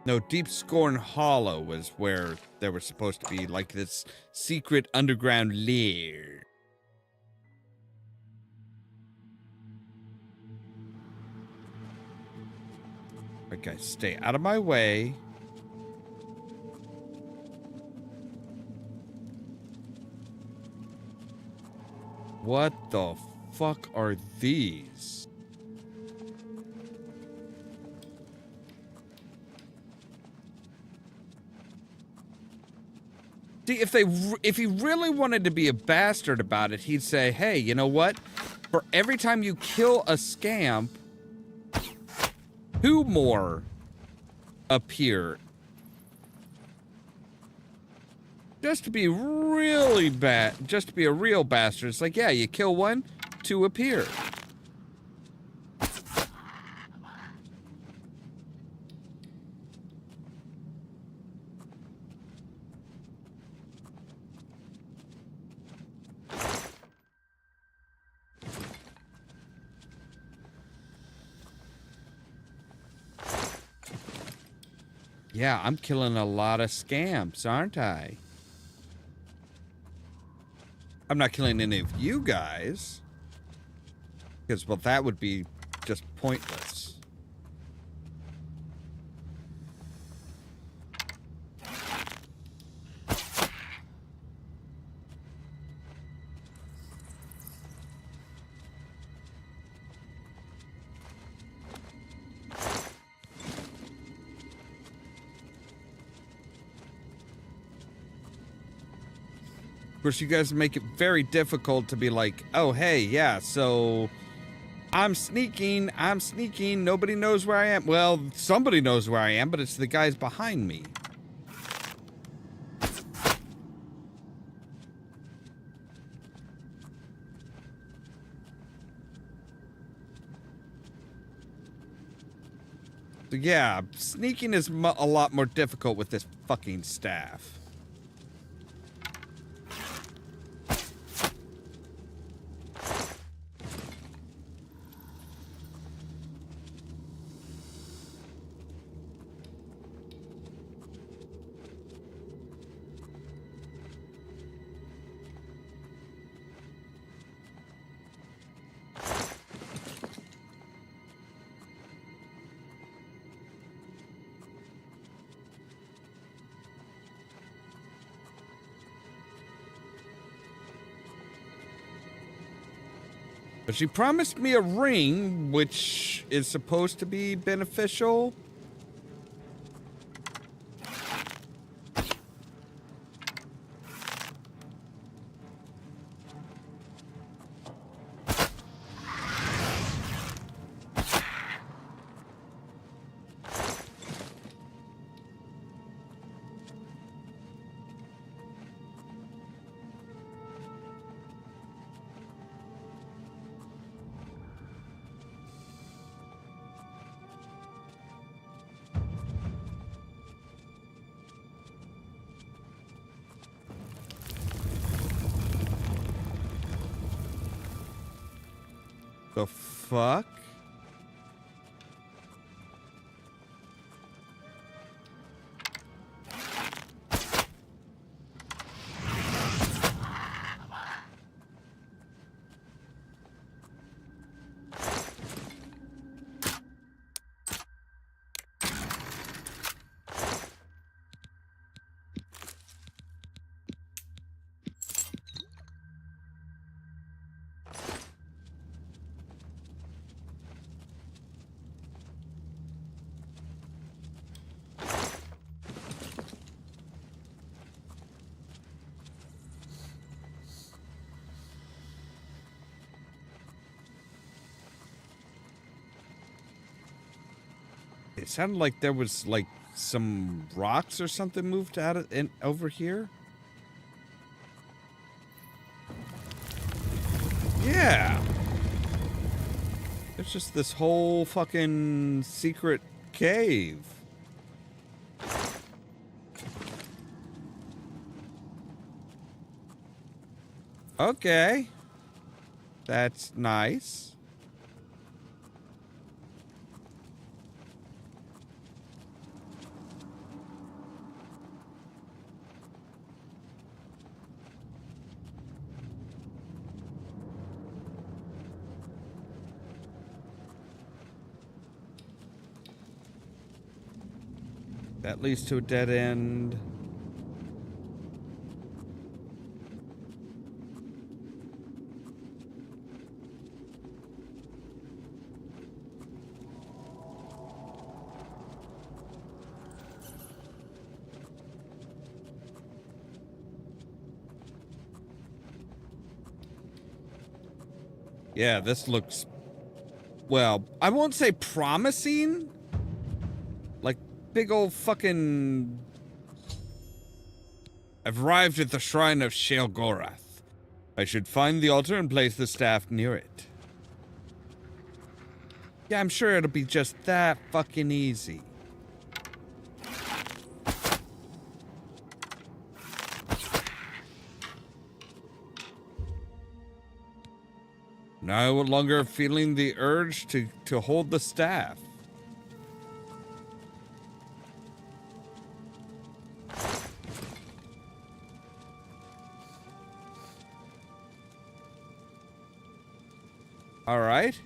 No, Deep Scorn Hollow was where there was supposed to be, like, this secret underground lair. Okay, stay out of my way. What the fuck are these? See, if he really wanted to be a bastard about it, he'd say, hey, you know what? For every time you kill a scamp, 2 more appear. Just to be really bad, just to be a real bastard. It's like, yeah, you kill 1, 2 appear. Yeah, I'm killing a lot of scamps, aren't I? I'm not killing any of you guys. Because, well, that would be just pointless. Of course, you guys make it very difficult to be like, oh, hey, yeah, so I'm sneaking, nobody knows where I am. Well, somebody knows where I am, but it's the guys behind me. So yeah, sneaking is a lot more difficult with this fucking staff. But she promised me a ring, which is supposed to be beneficial. The fuck? It sounded like there was like some rocks or something moved out of over here. Yeah. There's just this whole fucking secret cave. Okay. That's nice. That leads to a dead end. Yeah, this looks, well, I won't say promising. Like, big old fucking... I've arrived at the shrine of Sheogorath. I should find the altar and place the staff near it. Yeah, I'm sure it'll be just that fucking easy. No longer feeling the urge to hold the staff. All right.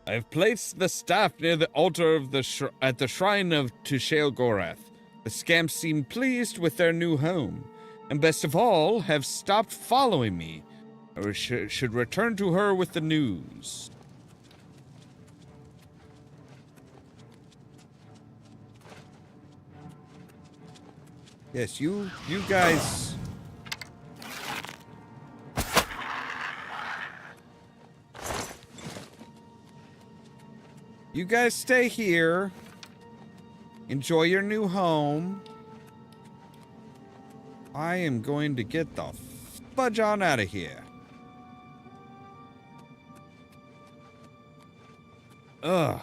I've placed the staff near the altar of the at the shrine of Sheogorath. The scamps seem pleased with their new home, and best of all, have stopped following me. I should return to her with the news. Yes, you guys... You guys stay here. Enjoy your new home. I am going to get the fudge on out of here. Ugh.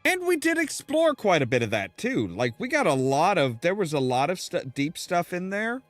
And we did explore quite a bit of that too. Like, we got a lot of, there was a lot of deep stuff in there.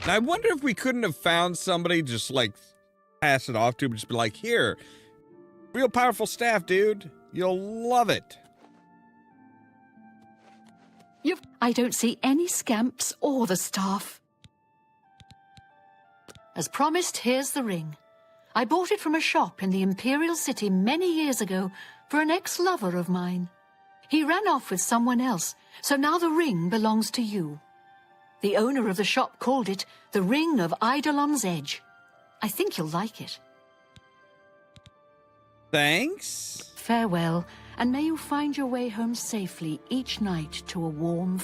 Now, I wonder if we couldn't have found somebody just like pass it off to, just be like, here, real powerful staff, dude. You'll love it. I don't see any scamps or the staff. As promised, here's the ring. I bought it from a shop in the Imperial City many years ago for an ex-lover of mine. He ran off with someone else, so now the ring belongs to you. The owner of the shop called it the Ring of Eidolon's Edge. I think you'll like it. Thanks. Farewell, and may you find your way home safely each night to a warm...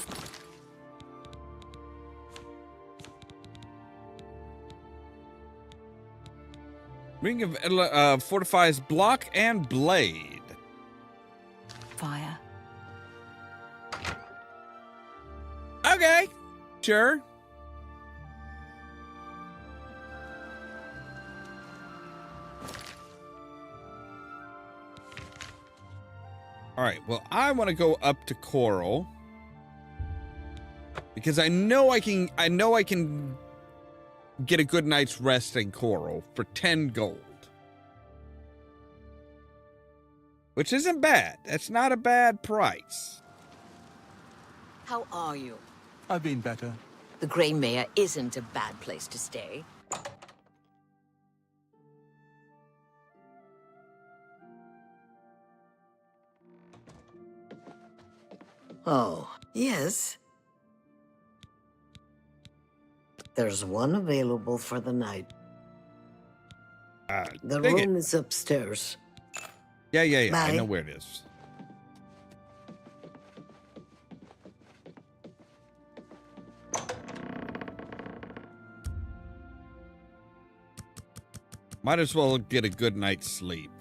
Ring of fortifies block and blade. Fire. Okay, sure. All right, well, I want to go up to Coral because I know I can get a good night's rest in Coral for 10 gold. Which isn't bad. That's not a bad price. How are you? I've been better. The Grey Mare isn't a bad place to stay. Oh, yes. There's one available for the night. The room is upstairs. Yeah. I Bye. know where it is. Might as well get a good night's sleep.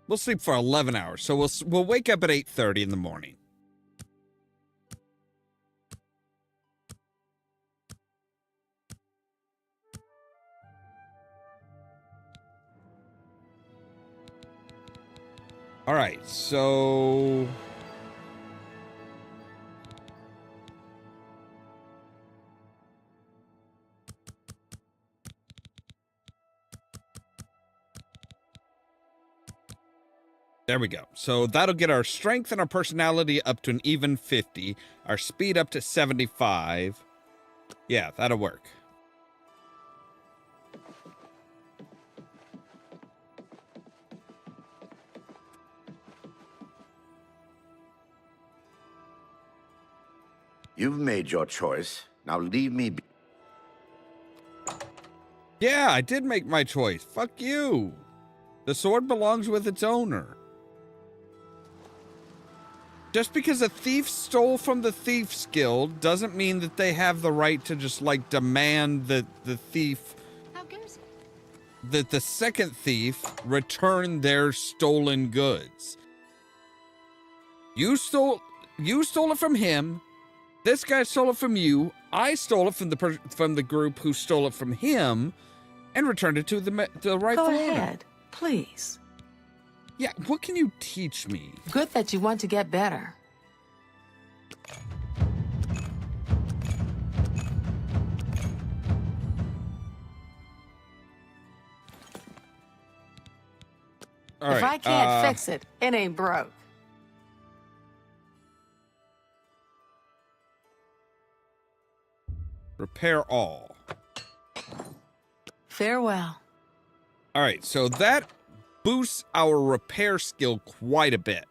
We'll sleep for 11 hours, so we'll wake up at 8:30 in the morning. All right, so there we go. So that'll get our strength and our personality up to an even 50, our speed up to 75. Yeah, that'll work. You've made your choice. Now leave me be. Yeah, I did make my choice. Fuck you. The sword belongs with its owner. Just because a thief stole from the Thieves Guild doesn't mean that they have the right to just, like, demand that the thief... How goes it? That the second thief return their stolen goods. You stole it from him. This guy stole it from you. I stole it from the group who stole it from him and returned it to the rightful owner. Go ahead, please. Yeah, what can you teach me? Good that you want to get better. All if right, I can't fix it, it ain't broke. Repair all. Farewell. All right, so that boosts our repair skill quite a bit.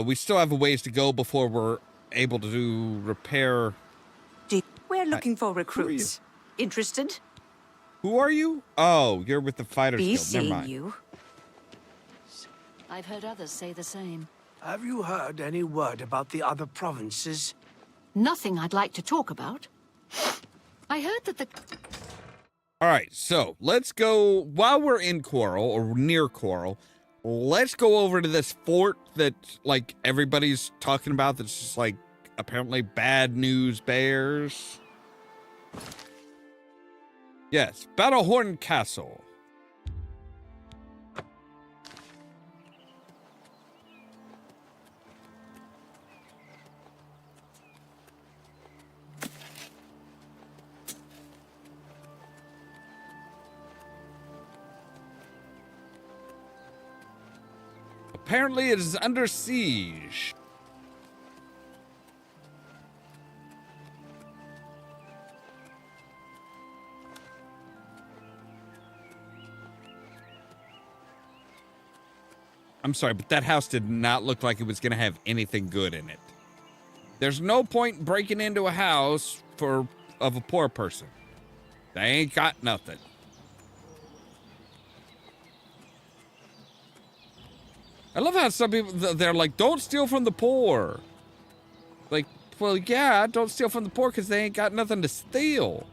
We still have a ways to go before we're able to do repair. We're looking for recruits. Interested? Who are you? Oh, you're with the Fighters Be Guild. Never seeing mind. you. I've heard others say the same. Have you heard any word about the other provinces? Nothing I'd like to talk about. I heard that the... All right, so let's go. While we're in Coral, or near Coral, let's go over to this fort that, like, everybody's talking about that's just, like, apparently bad news bears. Yes, Battlehorn Castle. Apparently it is under siege. I'm sorry, but that house did not look like it was going to have anything good in it. There's no point breaking into a house of a poor person. They ain't got nothing. I love how some people, they're like, don't steal from the poor. Like, well, yeah, don't steal from the poor because they ain't got nothing to steal.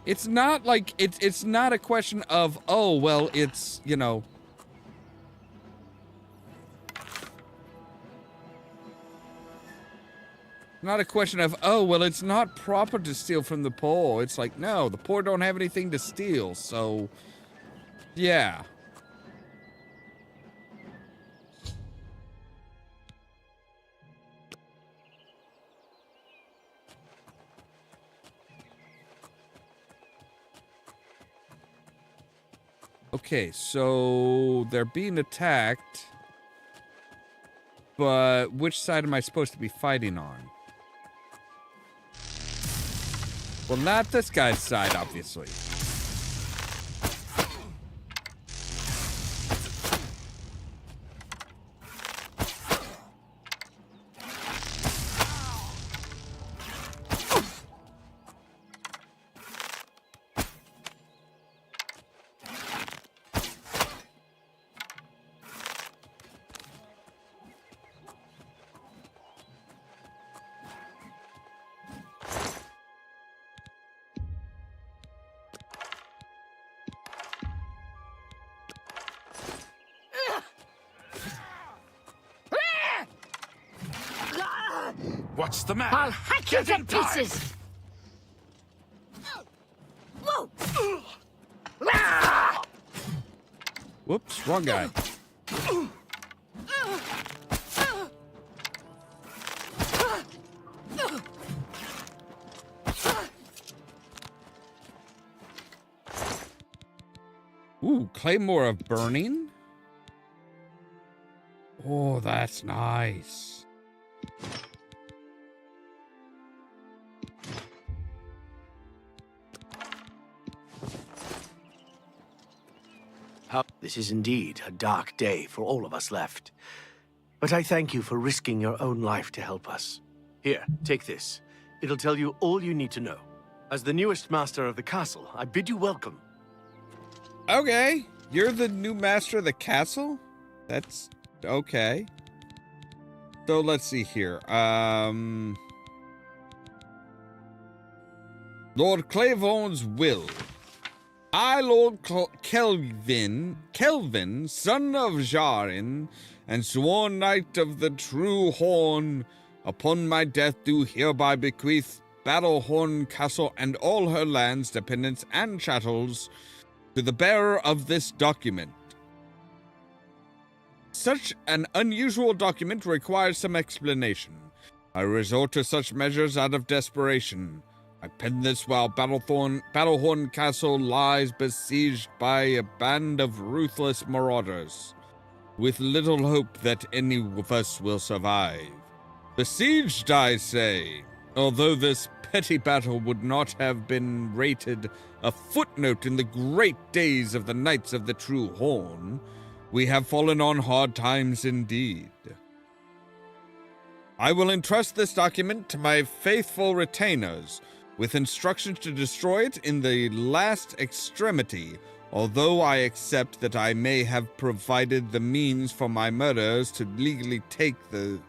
It's not like, it's not a question of, oh, well, it's, you know. Not a question of, oh, well, it's not proper to steal from the poor. It's like, no, the poor don't have anything to steal, so, yeah. Okay, so they're being attacked, but which side am I supposed to be fighting on? Well, not this guy's side, obviously. What's the matter? I'll hack you to pieces! Whoa! Whoops, wrong guy. Ooh, Claymore of Burning? Oh, that's nice. This is indeed a dark day for all of us left. But I thank you for risking your own life to help us. Here, take this. It'll tell you all you need to know. As the newest master of the castle, I bid you welcome. Okay, you're the new master of the castle? That's okay. So let's see here. Lord Clavon's will. I, Lord Kelvin, son of Jarin, and sworn knight of the true horn, upon my death do hereby bequeath Battlehorn Castle and all her lands, dependents, and chattels to the bearer of this document. Such an unusual document requires some explanation. I resort to such measures out of desperation. I pen this while Battlehorn Castle lies besieged by a band of ruthless marauders, with little hope that any of us will survive. Besieged, I say, although this petty battle would not have been rated a footnote in the great days of the Knights of the True Horn, we have fallen on hard times indeed. I will entrust this document to my faithful retainers, with instructions to destroy it in the last extremity, although I accept that I may have provided the means for my murderers to legally take the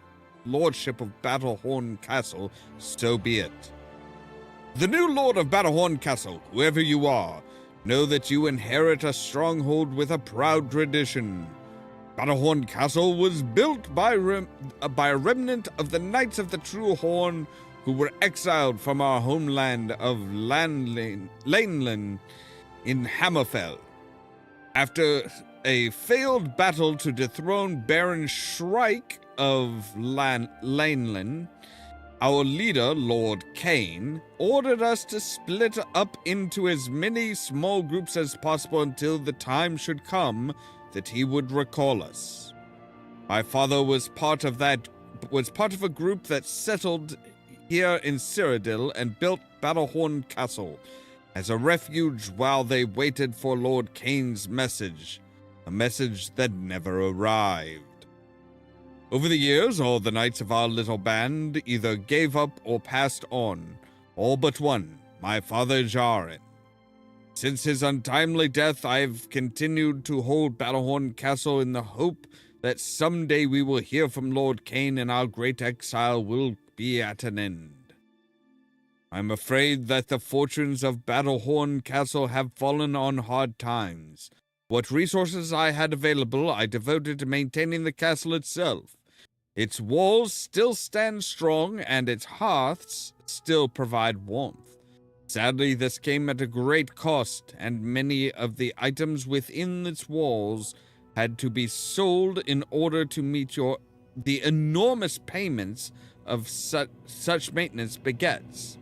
lordship of Battlehorn Castle, so be it. The new lord of Battlehorn Castle, whoever you are, know that you inherit a stronghold with a proud tradition. Battlehorn Castle was built by a remnant of the Knights of the True Horn who were exiled from our homeland of Laneland in Hammerfell. After a failed battle to dethrone Baron Shrike of Laneland, our leader, Lord Kane, ordered us to split up into as many small groups as possible until the time should come that he would recall us. My father was part of a group that settled here in Cyrodiil and built Battlehorn Castle as a refuge while they waited for Lord Kane's message, a message that never arrived. Over the years, all the knights of our little band either gave up or passed on, all but one, my father Jaren. Since his untimely death, I've continued to hold Battlehorn Castle in the hope that someday we will hear from Lord Kane and our great exile will be at an end. I'm afraid that the fortunes of Battlehorn Castle have fallen on hard times. What resources I had available, I devoted to maintaining the castle itself. Its walls still stand strong, and its hearths still provide warmth. Sadly, this came at a great cost, and many of the items within its walls had to be sold in order to meet the enormous payments of such maintenance begets.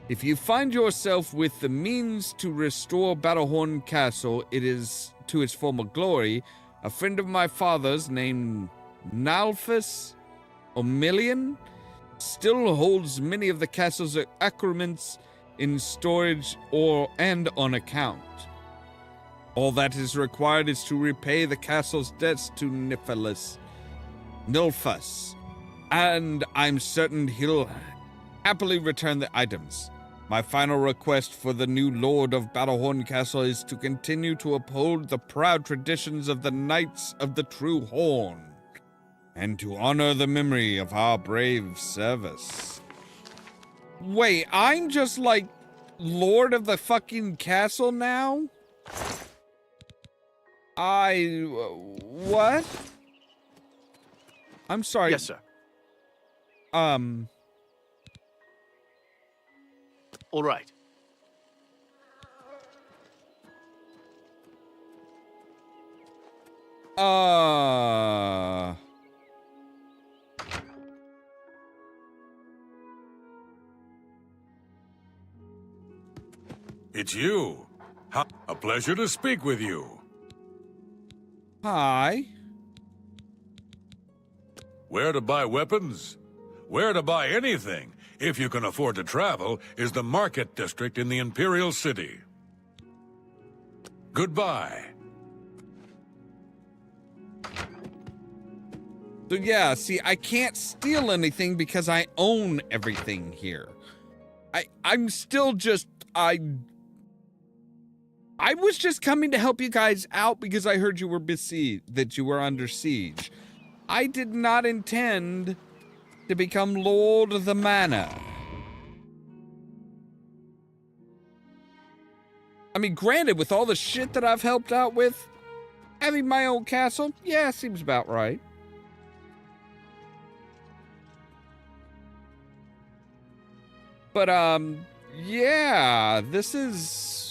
If you find yourself with the means to restore Battlehorn Castle, it is to its former glory. A friend of my father's named Nalphus O'Million still holds many of the castle's accoutrements in storage and on account. All that is required is to repay the castle's debts to Nilphus, and I'm certain he'll happily return the items. My final request for the new Lord of Battlehorn Castle is to continue to uphold the proud traditions of the Knights of the True Horn, and to honor the memory of our brave service. Wait, I'm just like Lord of the fucking castle now? What? I'm sorry. Yes, sir. All right. It's you. A pleasure to speak with you. Hi. Where to buy weapons? Where to buy anything, if you can afford to travel, is the market district in the Imperial City. Goodbye. So yeah, see, I can't steal anything because I own everything here. I'm still just, I was just coming to help you guys out because I heard you were besieged, that you were under siege. I did not intend to become Lord of the Manor. I mean, granted, with all the shit that I've helped out with, having my own castle, yeah, seems about right. But, yeah, this is...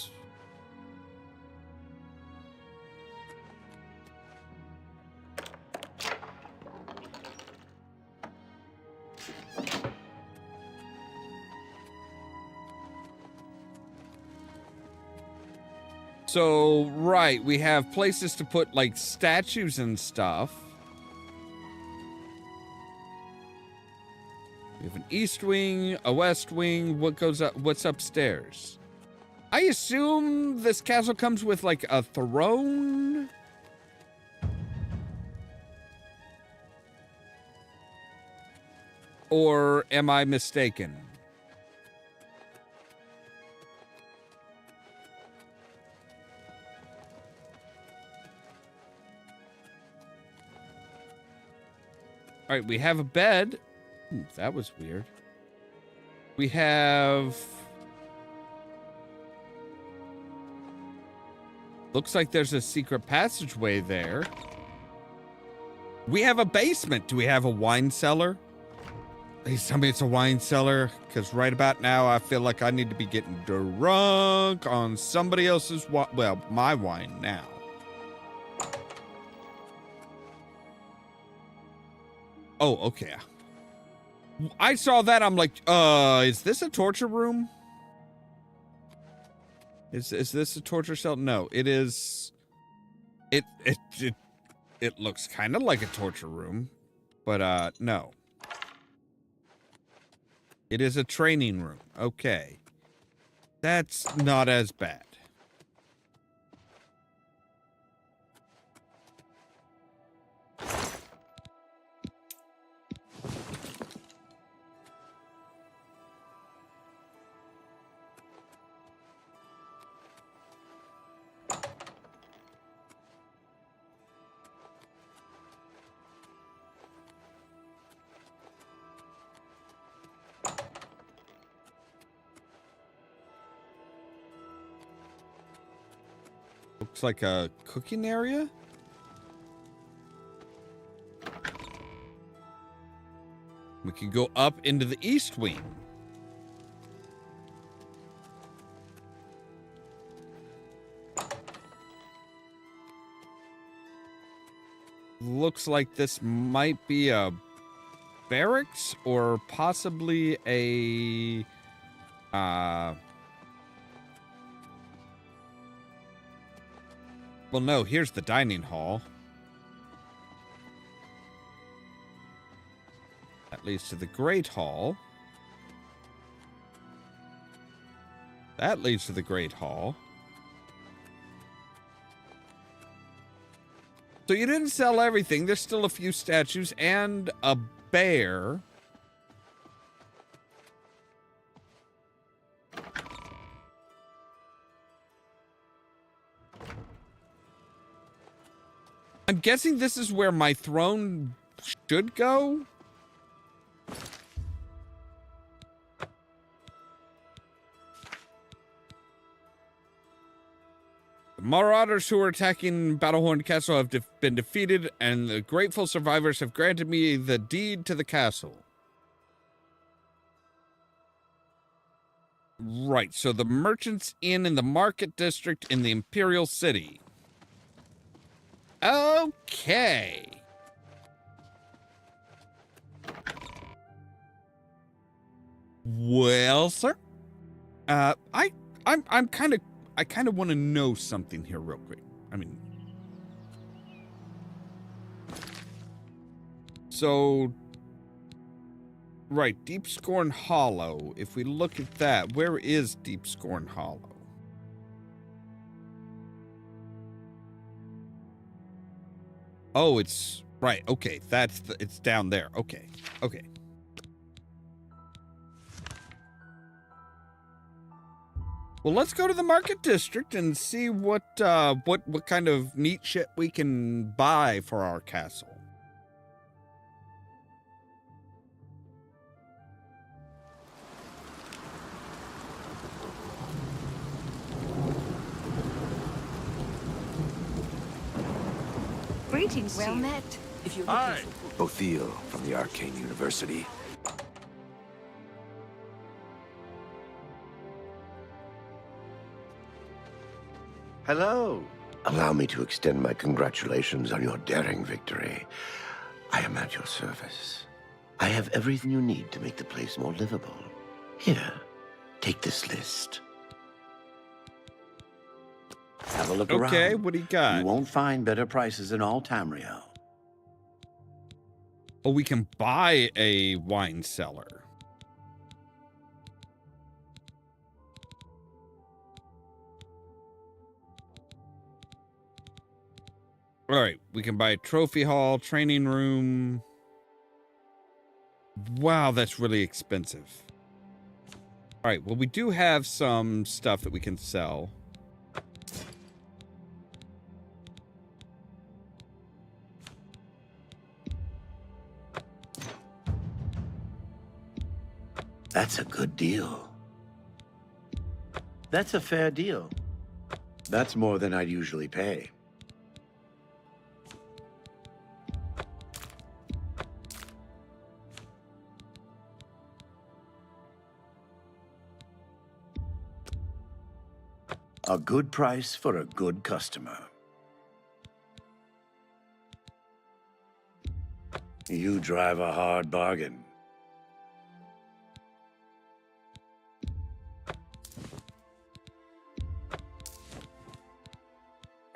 So, right, we have places to put, like, statues and stuff. We have an east wing, a west wing. What goes up? What's upstairs? I assume this castle comes with, like, a throne? Or am I mistaken? All right, we have a bed. That was weird. We have... Looks like there's a secret passageway there. We have a basement. Do we have a wine cellar? Please tell me it's a wine cellar, because right about now I feel like I need to be getting drunk on somebody else's wine. Well, my wine now. Oh, okay. I saw that. I'm like, is this a torture room? Is this a torture cell? No, it is. It looks kind of like a torture room, but no. It is a training room. Okay. That's not as bad. Looks like a cooking area. We can go up into the east wing. Looks like this might be a barracks or possibly a well, no, here's the dining hall. That leads to the Great Hall. That leads to the Great Hall. So you didn't sell everything. There's still a few statues and a bear. I'm guessing this is where my throne should go. The marauders who are attacking Battlehorn Castle have been defeated, and the grateful survivors have granted me the deed to the castle. Right, so the Merchants Inn in the Market District in the Imperial City. Okay. Well, sir, I kind of want to know something here real quick. I mean, so, right, Deep Scorn Hollow. If we look at that, where is Deep Scorn Hollow? Oh, it's right. Okay, it's down there. Okay. Okay. Well, let's go to the Market District and see what kind of neat shit we can buy for our castle. Greetings, Well to you. met. If you're Hi. looking for Othiel from the Arcane University. Hello. Allow me to extend my congratulations on your daring victory. I am at your service. I have everything you need to make the place more livable. Here, take this list. Have a look around. Okay, what do you got? You won't find better prices in all Tamriel. Oh, we can buy a wine cellar. All right, we can buy a trophy hall, training room. Wow, that's really expensive. All right, well, we do have some stuff that we can sell. That's a good deal. That's a fair deal. That's more than I'd usually pay. A good price for a good customer. You drive a hard bargain.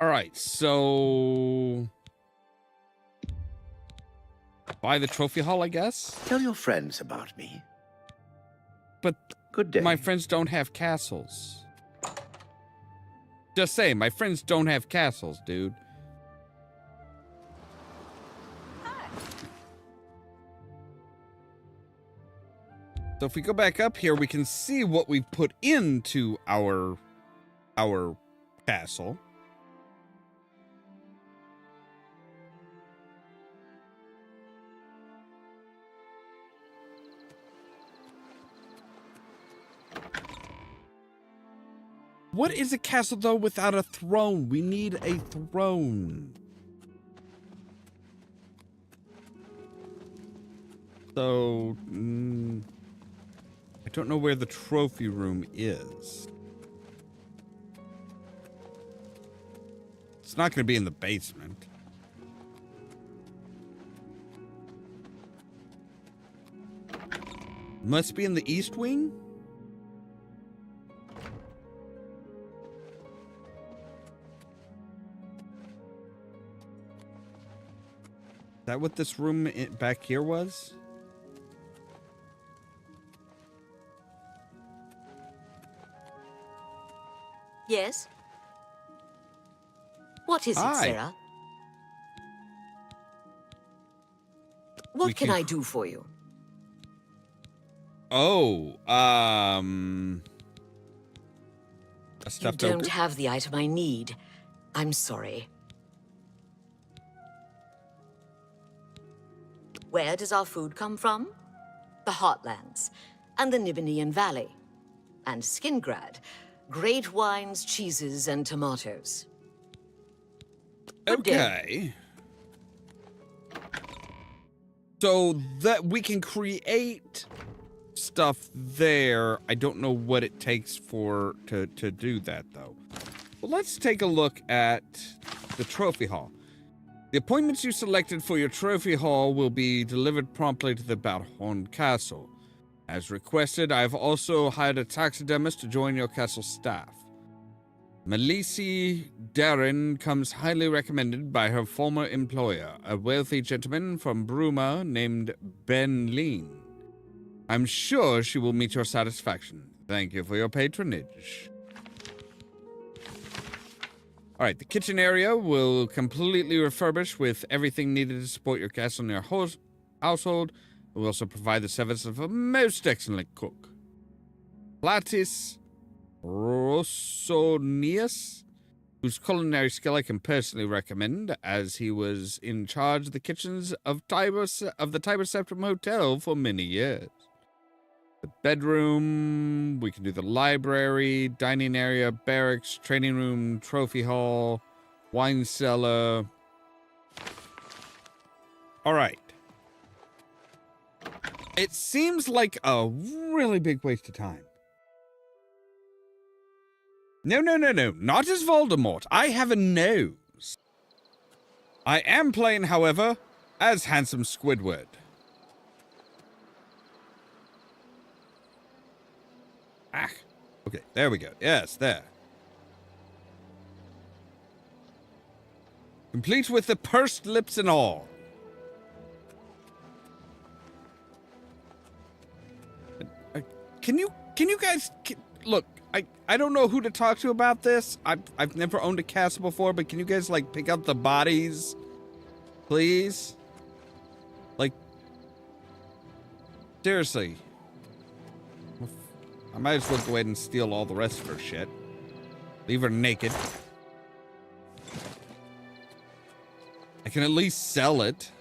All right, so buy the trophy hall, I guess. Tell your friends about me. But good day. My friends don't have castles. Just saying, my friends don't have castles, dude. So if we go back up here, we can see what we've put into our castle. What is a castle, though, without a throne? We need a throne. So, I don't know where the trophy room is. It's not going to be in the basement. Must be in the east wing? Is that what this room back here was? Yes? What is it, Hi. Sarah? What can I do for you? Oh, a You stuffed don't ogre? have the item I need. I'm sorry. Where does our food come from? The Heartlands, and the Nibinian Valley, and Skingrad. Great wines, cheeses, and tomatoes. Good day. Okay. So that we can create stuff there. I don't know what it takes to do that, though. Well, let's take a look at the trophy hall. The appointments you selected for your trophy hall will be delivered promptly to the Balhorn Castle. As requested, I have also hired a taxidermist to join your castle staff. Melisi Darren comes highly recommended by her former employer, a wealthy gentleman from Bruma named Ben Lean. I'm sure she will meet your satisfaction. Thank you for your patronage. All right, the kitchen area will completely refurbish with everything needed to support your castle and your household. It will also provide the service of a most excellent cook. Platis Rossonius, whose culinary skill I can personally recommend, as he was in charge of the kitchens of the Tiber Septim Hotel for many years. The bedroom, we can do the library, dining area, barracks, training room, trophy hall, wine cellar. All right. It seems like a really big waste of time. No, not as Voldemort. I have a nose. I am playing, however, as Handsome Squidward. Ah, okay, there we go. Yes, there. Complete with the pursed lips and all. Can you guys look? I don't know who to talk to about this. I've never owned a castle before, but can you guys like pick up the bodies, please? Like, seriously. I might as well go ahead and steal all the rest of her shit. Leave her naked. I can at least sell it.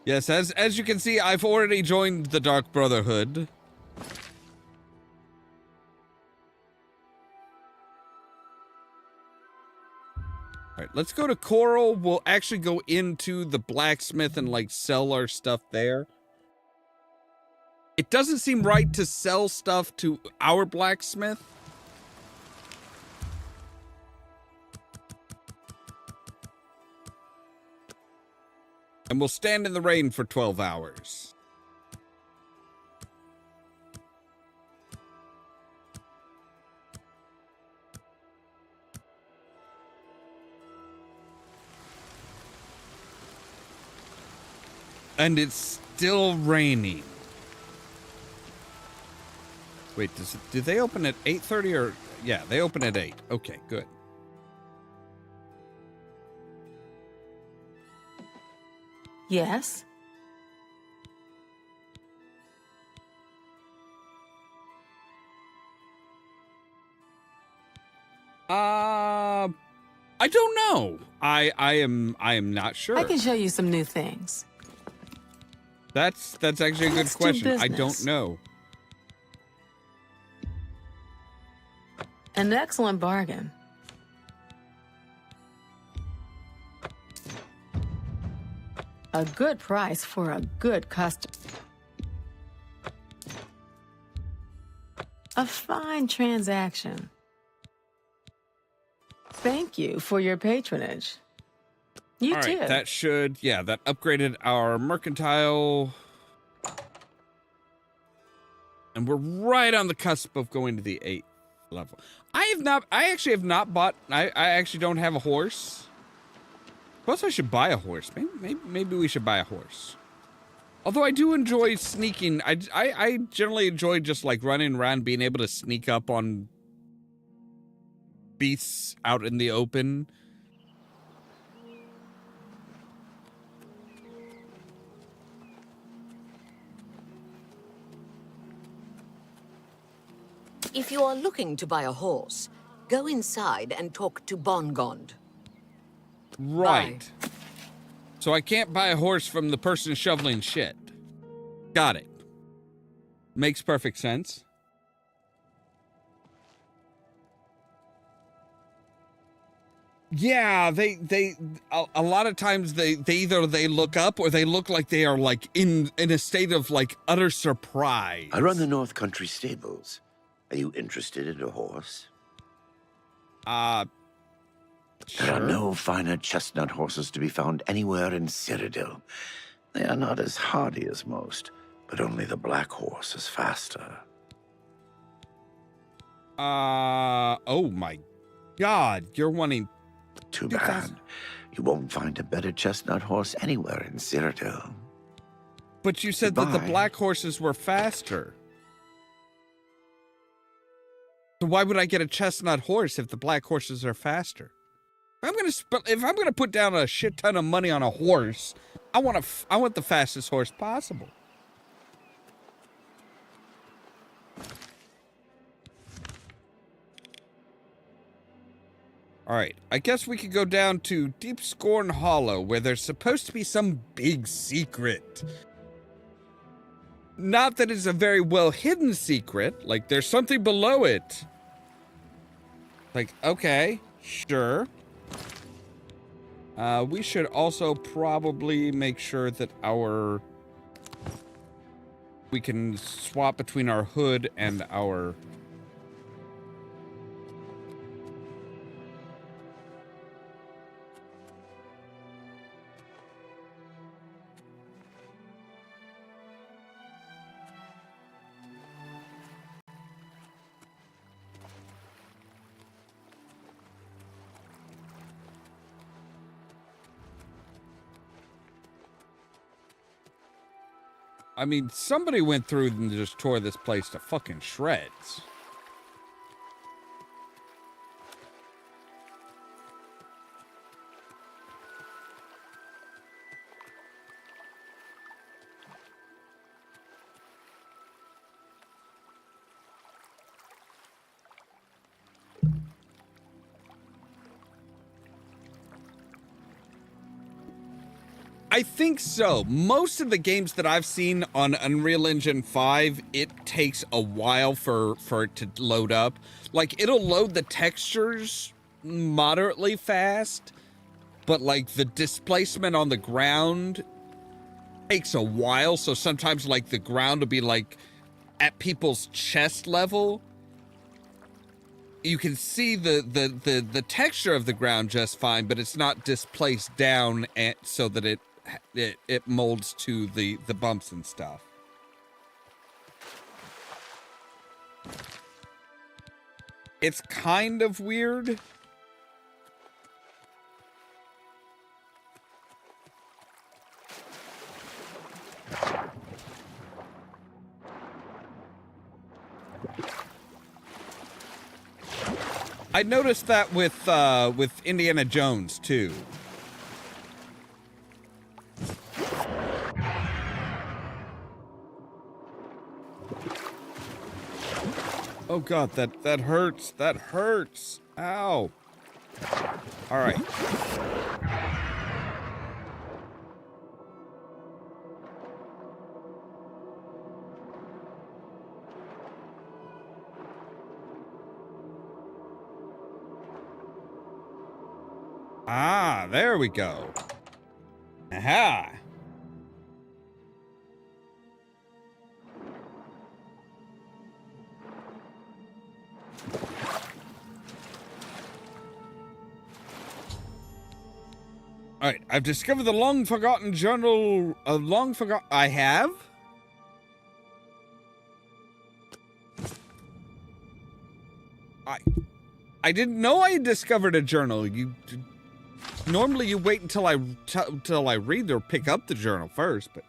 Yes, as you can see, I've already joined the Dark Brotherhood. All right, let's go to Coral. We'll actually go into the blacksmith and like sell our stuff there. It doesn't seem right to sell stuff to our blacksmith. And we'll stand in the rain for 12 hours. And it's still raining. Wait, do they open at 8:30 or... Yeah, they open at 8. Okay, good. Yes? I don't know. I am not sure. I can show you some new things. That's actually a good Let's do question. I business. don't know. An excellent bargain. A good price for a good customer. A fine transaction. Thank you for your patronage. You All too. right, that upgraded our mercantile. And we're right on the cusp of going to the 8th level. I actually have not bought, I actually don't have a horse. Suppose I should buy a horse. Maybe we should buy a horse. Although I do enjoy sneaking. I generally enjoy just like running around, being able to sneak up on beasts out in the open. If you are looking to buy a horse, go inside and talk to Bongond. Right. So I can't buy a horse from the person shoveling shit. Got it. Makes perfect sense. Yeah, a lot of times they either look up or they look like they are like in a state of like utter surprise. I run the North Country stables. Are you interested in a horse? There are no finer chestnut horses to be found anywhere in Cyrodiil. They are not as hardy as most, but only the black horse is faster. Oh my God, you're wanting... Too bad. You won't find a better chestnut horse anywhere in Cyrodiil. But you said that the black horses were faster. So why would I get a chestnut horse if the black horses are faster? If I'm gonna put down a shit ton of money on a horse, I want the fastest horse possible. All right, I guess we could go down to Deep Scorn Hollow, where there's supposed to be some big secret. Not that it's a very well hidden secret, like there's something below it. Like, okay, sure. We should also probably make sure that we can swap between our hood and our... I mean, somebody went through and just tore this place to fucking shreds. I think so. Most of the games that I've seen on Unreal Engine 5, it takes a while for it to load up. Like, it'll load the textures moderately fast, but like the displacement on the ground takes a while, so sometimes like the ground will be like at people's chest level. You can see the texture of the ground just fine, but it's not displaced down so that it molds to the bumps and stuff. It's kind of weird. I noticed that with Indiana Jones too. Oh god, that hurts. That hurts. Ow. All right. Ah, there we go. Aha. All right, I've discovered the long-forgotten journal of I have? I didn't know I discovered a journal. Normally you wait until I read or pick up the journal first, but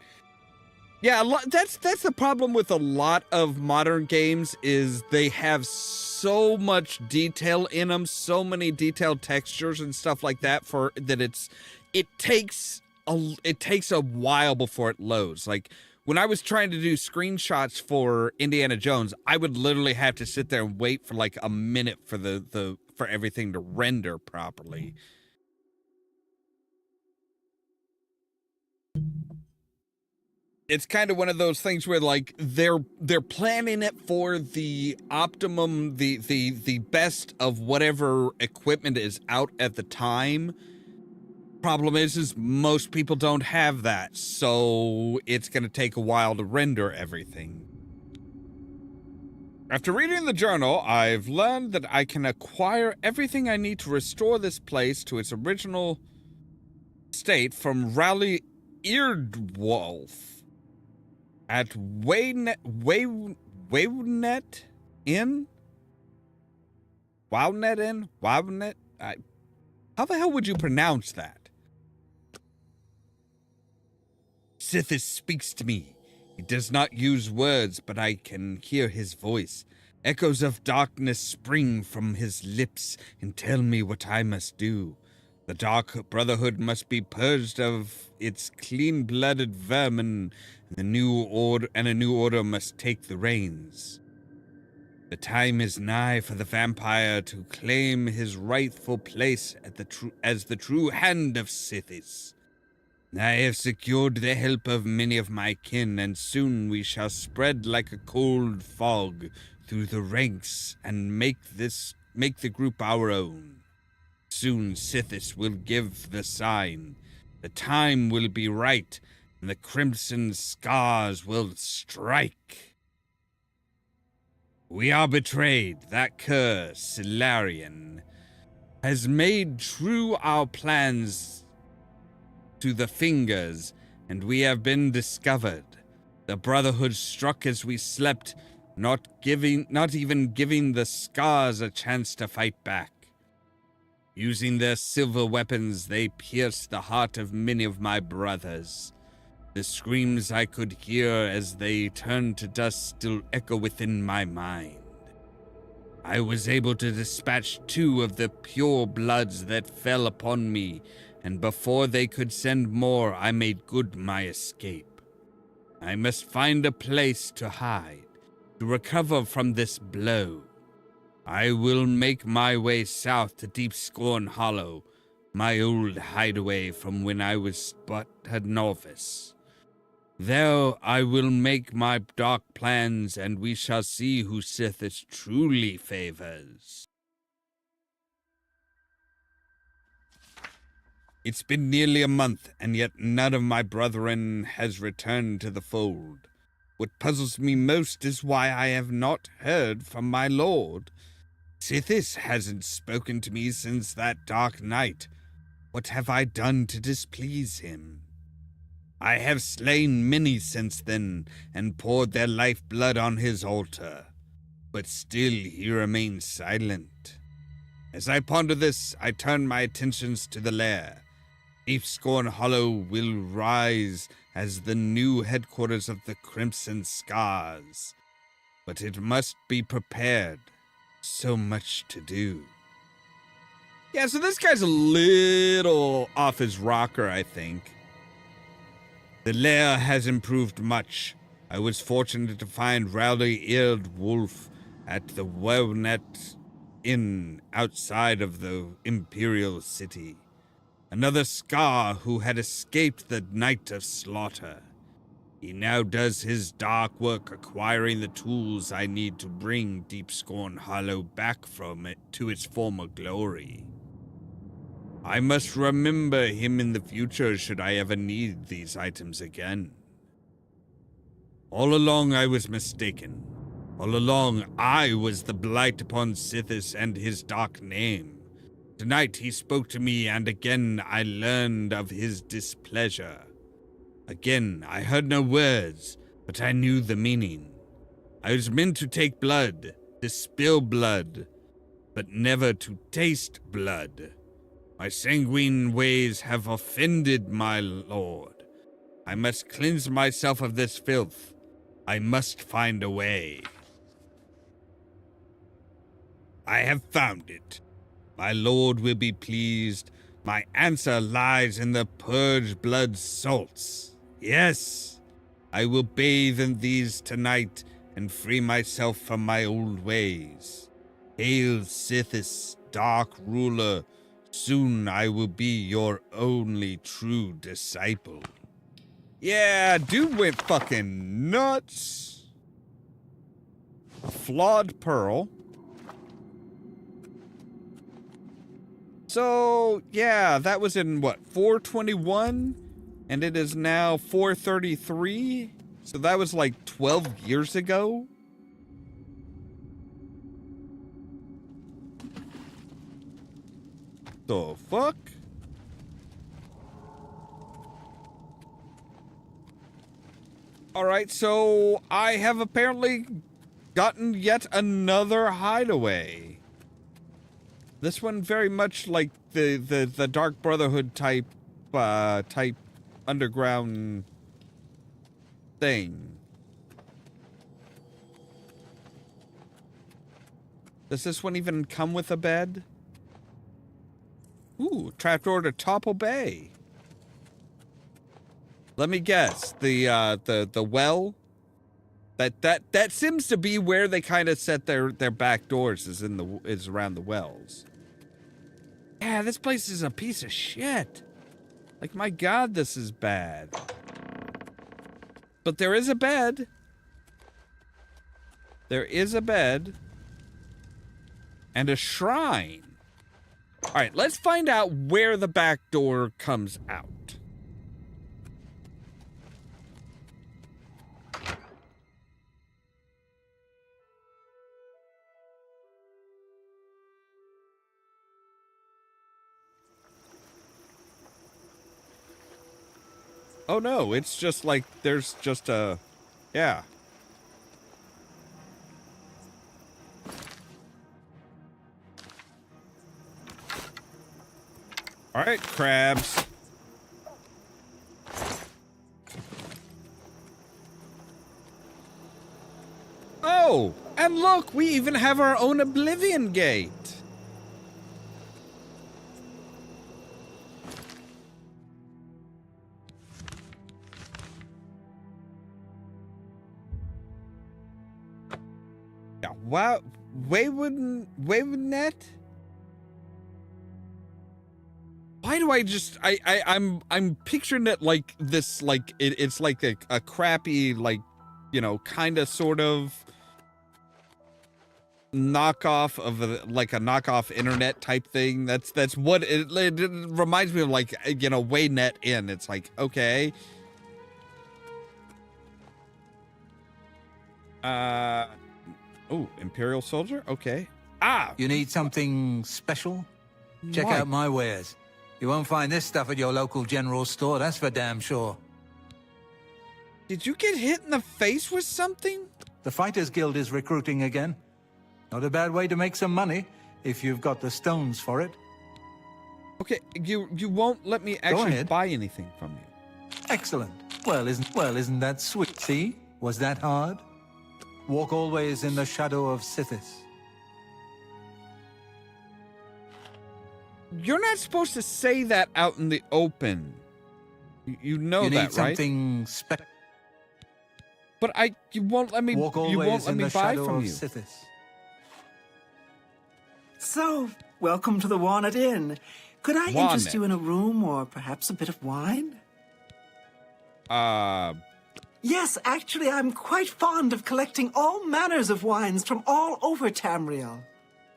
yeah, that's the problem with a lot of modern games is they have so much detail in them, so many detailed textures and stuff like that it takes a while before it loads. Like when I was trying to do screenshots for Indiana Jones, I would literally have to sit there and wait for like a minute for for everything to render properly. It's kind of one of those things where like they're planning it for the optimum, the best of whatever equipment is out at the time. Problem is most people don't have that, so it's going to take a while to render everything. After reading the journal, I've learned that I can acquire everything I need to restore this place to its original state from Rally Eardwolf at Waynet Inn? Wownet Inn? Wownet? How the hell would you pronounce that? Sithis speaks to me. He does not use words, but I can hear his voice. Echoes of darkness spring from his lips and tell me what I must do. The Dark Brotherhood must be purged of its clean-blooded vermin, and a new order must take the reins. The time is nigh for the vampire to claim his rightful place as the true hand of Sithis. I have secured the help of many of my kin, and soon we shall spread like a cold fog through the ranks and make the group our own. Soon Sithis will give the sign. The time will be right, and the crimson scars will strike. We are betrayed. That cur, Silarian, has made true our plans to the fingers, and we have been discovered. The Brotherhood struck as we slept, not even giving the scars a chance to fight back. Using their silver weapons, they pierced the heart of many of my brothers. The screams I could hear as they turned to dust still echo within my mind. I was able to dispatch 2 of the pure bloods that fell upon me, and before they could send more, I made good my escape. I must find a place to hide, to recover from this blow. I will make my way south to Deep Scorn Hollow, my old hideaway from when I was but a novice. There I will make my dark plans, and we shall see who Sithis truly favors. It's been nearly a month, and yet none of my brethren has returned to the fold. What puzzles me most is why I have not heard from my lord. Sithis hasn't spoken to me since that dark night. What have I done to displease him? I have slain many since then, and poured their lifeblood on his altar, but still he remains silent. As I ponder this, I turn my attentions to the lair. Deepscorn Hollow will rise as the new headquarters of the Crimson Scars, but it must be prepared. So much to do. Yeah, so this guy's a little off his rocker, I think. The lair has improved much. I was fortunate to find rowdy-eared wolf at the Wellnet Inn outside of the Imperial City. Another Scar who had escaped the night of slaughter. He now does his dark work acquiring the tools I need to bring Deepscorn Hollow back from it to its former glory. I must remember him in the future should I ever need these items again. All along I was mistaken. All along I was the blight upon Sithis and his dark name. Tonight he spoke to me, and again I learned of his displeasure. Again I heard no words, but I knew the meaning. I was meant to take blood, to spill blood, but never to taste blood. My sanguine ways have offended my lord. I must cleanse myself of this filth. I must find a way. I have found it. My lord will be pleased. My answer lies in the purge blood salts. Yes, I will bathe in these tonight and free myself from my old ways. Hail Sithis, dark ruler. Soon I will be your only true disciple. Yeah, dude went fucking nuts. A flawed pearl. So, yeah, that was in, what, 421? And it is now 433? So that was like 12 years ago? The fuck? Alright, so I have apparently gotten yet another hideaway. This one very much like the Dark Brotherhood type underground thing. Does this one even come with a bed? Ooh, trapdoor to Topple Bay. Let me guess. The well. That seems to be where they kind of set their back doors is around the wells. Yeah, this place is a piece of shit. Like, my God, this is bad. But there is a bed. There is a bed. And a shrine. Alright, let's find out where the back door comes out. Oh no, it's just like, there's just a... yeah. Alright, crabs. Oh, and look, we even have our own Oblivion Gate. Yeah, wow, Waywardnet? Why do I just I'm picturing it like this, like it's like a crappy, like, you know, kind of sort of knockoff of like a knockoff internet type thing. That's what it reminds me of, like, you know, Waynet Inn. It's like, okay. Oh, Imperial Soldier? Okay. You need something special? Check out my wares. You won't find this stuff at your local general store, that's for damn sure. Did you get hit in the face with something? The Fighters Guild is recruiting again. Not a bad way to make some money, if you've got the stones for it. Okay, you won't let me actually buy anything from you. Excellent. Well, isn't that sweet? See? Was that hard? Walk always in the shadow of Sithis. You're not supposed to say that out in the open. You know that, right? You need something special. But you won't let me. Walk You won't always let in me the buy shadow from of you. Sithis. So, welcome to the Walnut Inn. Could I interest Walnut. you in a room or perhaps a bit of wine? Yes, actually, I'm quite fond of collecting all manners of wines from all over Tamriel.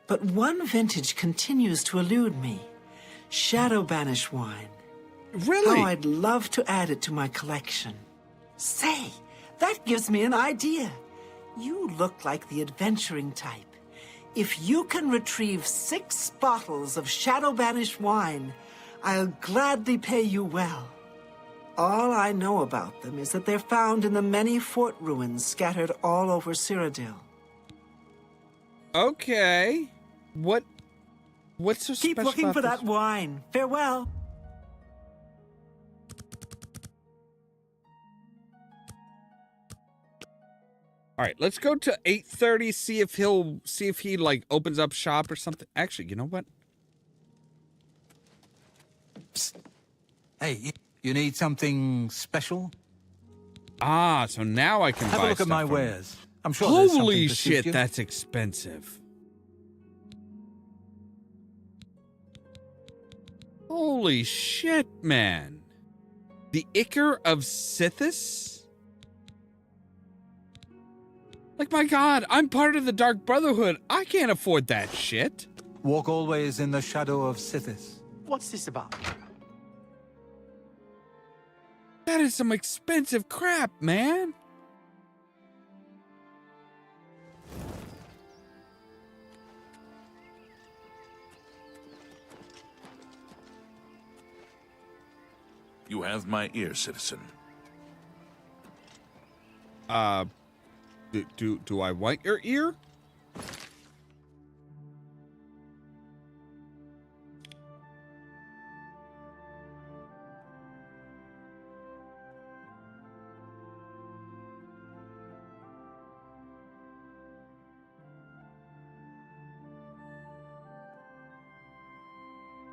But one vintage continues to elude me. Shadow Banish wine. Really? How I'd love to add it to my collection. Say, that gives me an idea. You look like the adventuring type. If you can retrieve 6 bottles of Shadow Banish wine, I'll gladly pay you well. All I know about them is that they're found in the many fort ruins scattered all over Cyrodiil. Okay. What's so Keep special looking about for this? that wine. Farewell. All right, let's go to 8:30. See if he like opens up shop or something. Actually, you know what? Psst. Hey, you need something special? So now I can Have buy a look at stuff my from wares. I'm sure you. there's something Holy to suit shit, you. that's expensive. Holy shit, man. The Ichor of Sithis? Like, my God, I'm part of the Dark Brotherhood. I can't afford that shit. Walk always in the shadow of Sithis. What's this about? That is some expensive crap, man. You have my ear, citizen. Do I want your ear?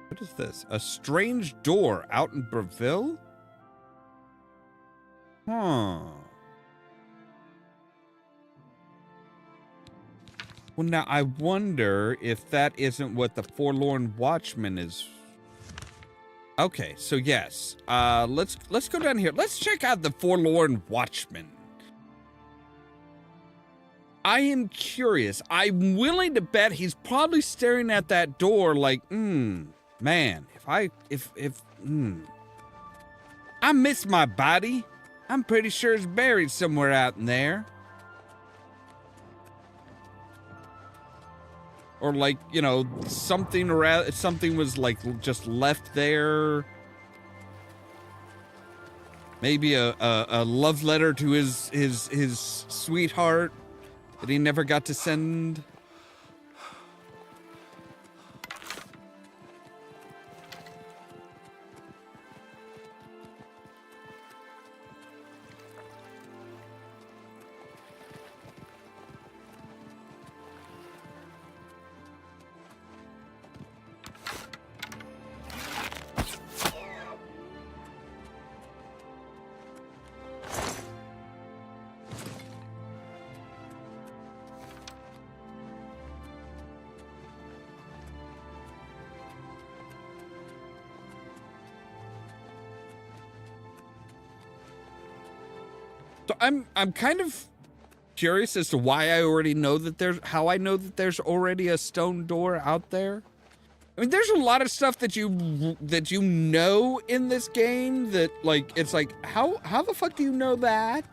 What is this? A strange door out in Breville? Huh. Well, now I wonder if that isn't what the Forlorn Watchman is. Okay, so yes. Let's go down here. Let's check out the Forlorn Watchman. I am curious. I'm willing to bet he's probably staring at that door like, man, I miss my body. I'm pretty sure it's buried somewhere out in there. Or like, you know, something was like just left there. Maybe a love letter to his sweetheart that he never got to send. So I'm kind of curious as to why I already know that how I know that there's already a stone door out there. I mean, there's a lot of stuff that you know in this game that, like, it's like, how the fuck do you know that?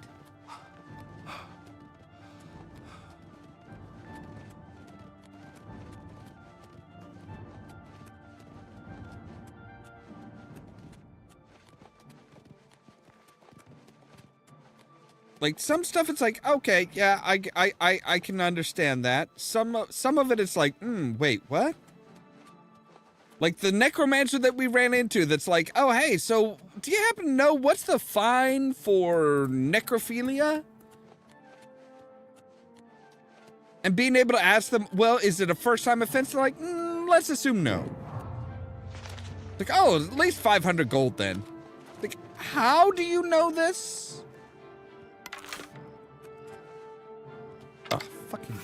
Like, some stuff, it's like, okay, yeah, I can understand that. Some of it is like, wait, what? Like the necromancer that we ran into that's like, oh, hey, so do you happen to know what's the fine for necrophilia? And being able to ask them, well, is it a first-time offense? They're like, let's assume no. Like, oh, at least 500 gold then. Like, how do you know this? Oh, fucking...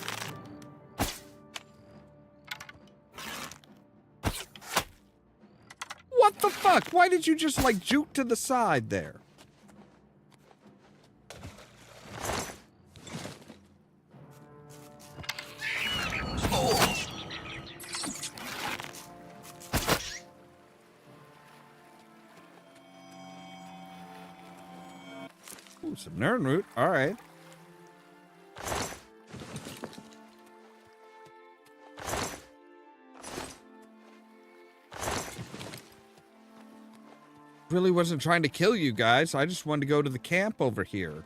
What the fuck? Why did you just, like, juke to the side there? Ooh, some Nern root. All right. Really wasn't trying to kill you guys. I just wanted to go to the camp over here.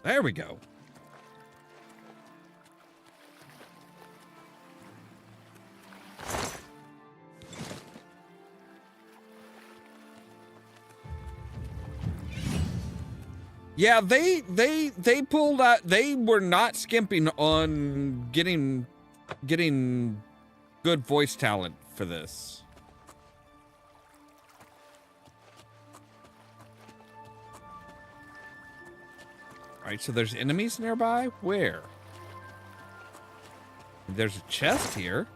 There we go. Yeah, they pulled out. They were not skimping on getting good voice talent for this. Alright, so there's enemies nearby? Where? There's a chest here.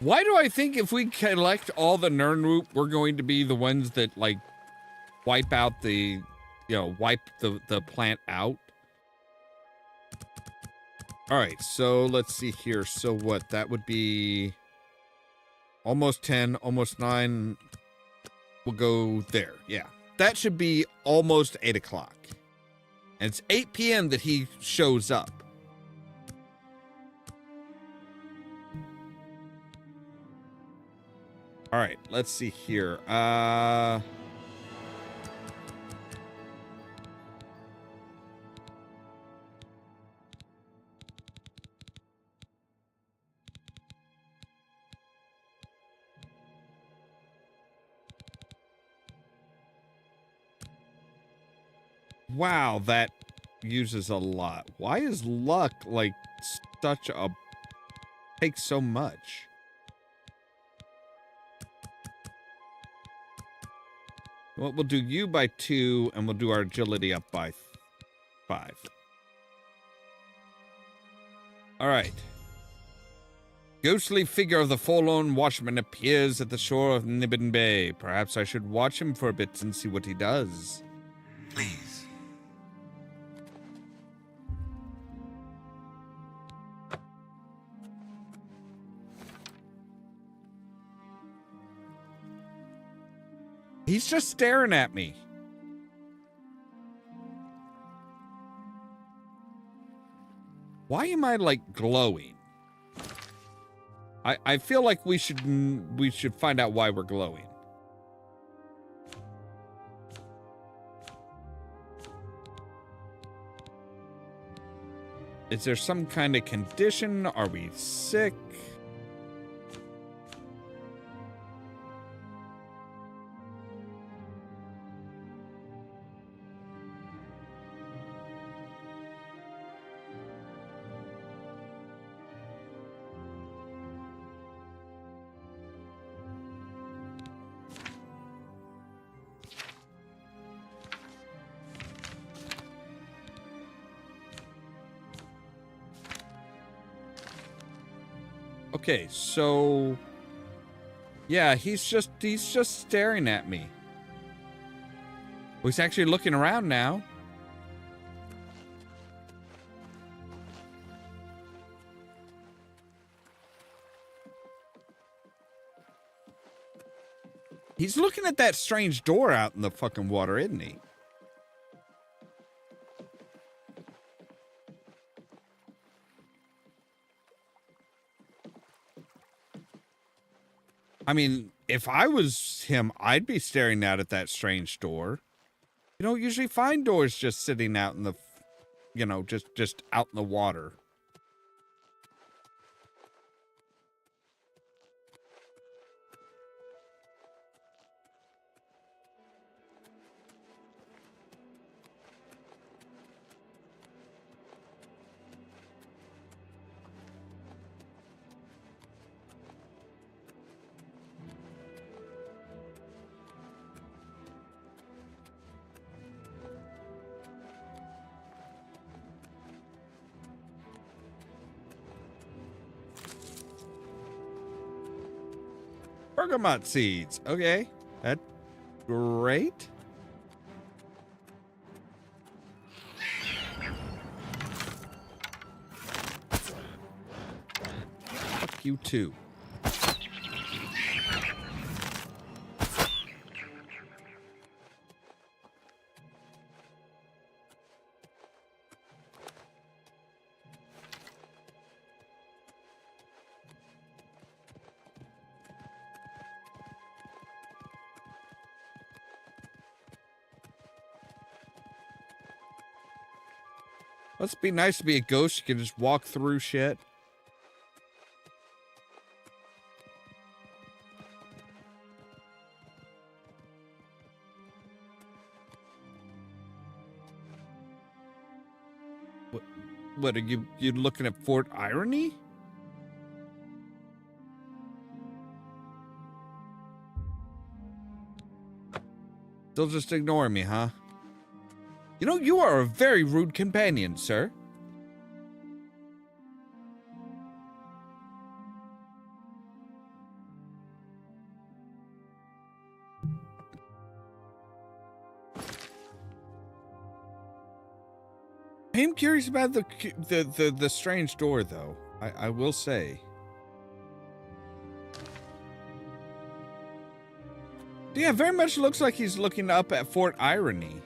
Why do I think if we collect all the Nern root, we're going to be the ones that, like, wipe out the, wipe the plant out? All right, so let's see here. So what? That would be almost 10, almost 9. We'll go there. Yeah. That should be almost 8 o'clock. And it's 8 p.m. that he shows up. All right, let's see here. Wow, that uses a lot. Why is luck like such a takes so much? Well, we'll do you by 2, and we'll do our agility up by 5. All right. Ghostly figure of the forlorn watchman appears at the shore of Nibbin Bay. Perhaps I should watch him for a bit and see what he does. Please. He's just staring at me. Why am I, like, glowing? I feel like we should find out why we're glowing. Is there some kind of condition? Are we sick? Okay, so yeah, he's just staring at me. Well, he's actually looking around now. He's looking at that strange door out in the fucking water, isn't he? I mean, if I was him, I'd be staring out at that strange door. You don't usually find doors just sitting out in the, you know, just out in the water. Bergamot seeds. Okay. That's great. Fuck you too. Must be nice to be a ghost. You can just walk through shit. What are you looking at Fort Irony? Still just ignoring me, huh? You know, you are a very rude companion, sir. I am curious about the strange door, though. I will say. Yeah, very much looks like he's looking up at Fort Irony.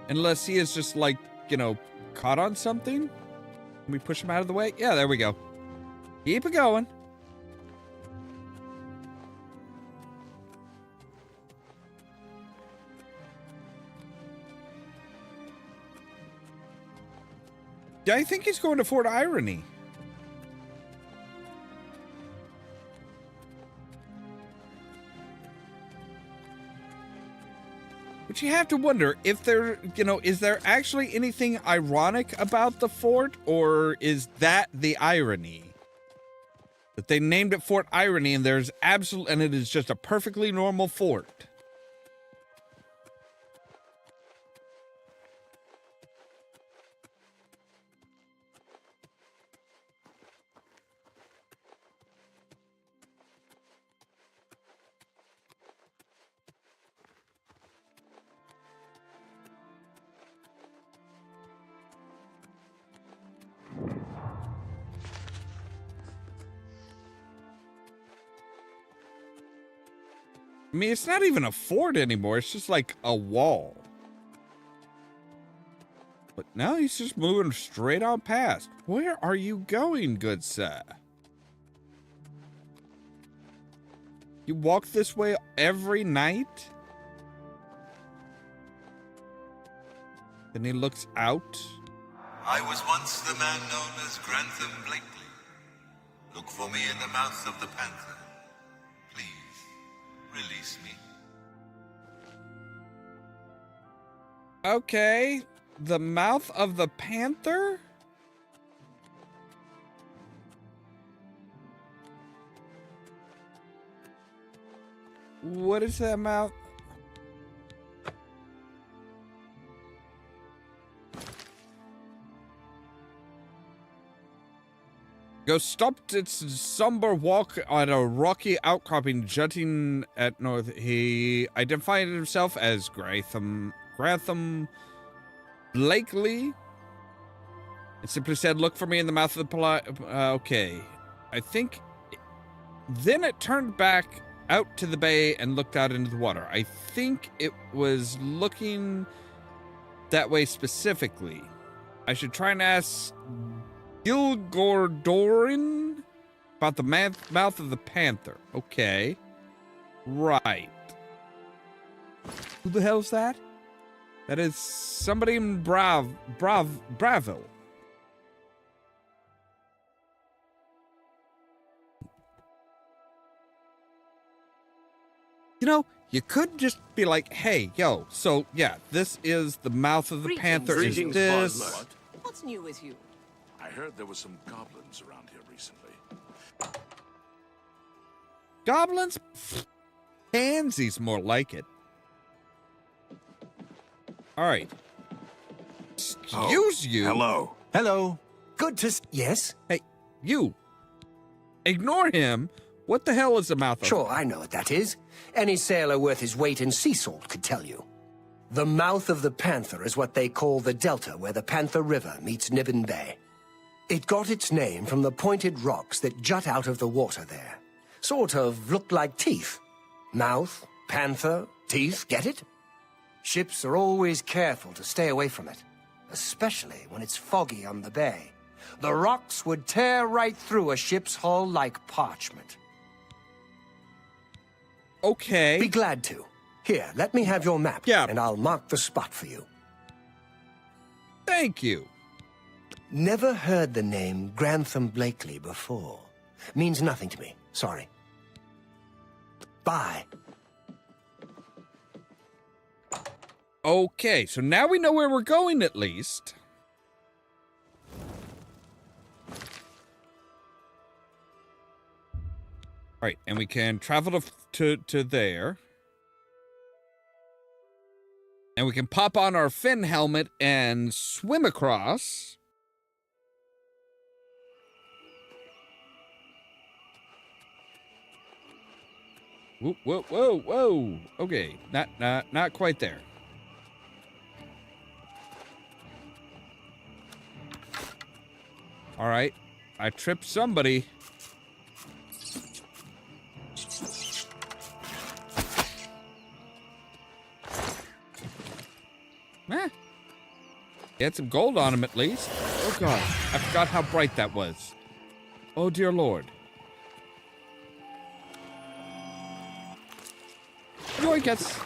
Unless he is just like, you know, caught on something. Can we push him out of the way? Yeah, there we go. Keep it going. Yeah, I think he's going to Fort Irony. But you have to wonder if there, you know, is there actually anything ironic about the fort, or is that the irony? That they named it Fort Irony and there's and it is just a perfectly normal fort. I mean, it's not even a fort anymore. It's just like a wall. No, he's just moving straight on past. Where are you going, good sir? You walk this way every night? Then he looks out. I was once the man known as Grantham Blakely. Look for me in the mouth of the panther. Please, release me. Okay, the mouth of the panther? What is that mouth? Go stopped its somber walk on a rocky outcropping jutting at north. He identified himself as Grantham Blakely. It simply said, look for me in the mouth of the okay. I think... Then it turned back out to the bay and looked out into the water. I think it was looking that way specifically. I should try and ask Gilgordorin about the mouth of the panther. Okay. Right. Who the hell's that? That is somebody in Bravo. You know, you could just be like, hey, yo, so yeah, this is the mouth of the panther. Is this? What's new with you? I heard there were some goblins around here recently. Goblins? Pansies, more like it. All right. Excuse you. Hello. Hello. Good to yes? Hey, you. Ignore him. What the hell is the mouth of? Sure, I know what that is. Any sailor worth his weight in sea salt could tell you. The mouth of the Panther is what they call the delta where the Panther River meets Nibbin Bay. It got its name from the pointed rocks that jut out of the water there. Sort of look like teeth. Mouth, panther, teeth, get it? Ships are always careful to stay away from it, especially when it's foggy on the bay. The rocks would tear right through a ship's hull like parchment. Okay. Be glad to. Here, let me have your map. Yeah. And I'll mark the spot for you. Thank you. Never heard the name Grantham Blakely before. Means nothing to me. Sorry. Bye. Okay, so now we know where we're going at least. All right, and we can travel to there. And we can pop on our fin helmet and swim across. Whoa, whoa, whoa, whoa. Okay, not quite there. All right, I tripped somebody. Eh. He had some gold on him at least. Oh god, I forgot how bright that was. Oh dear lord. Yoinkers.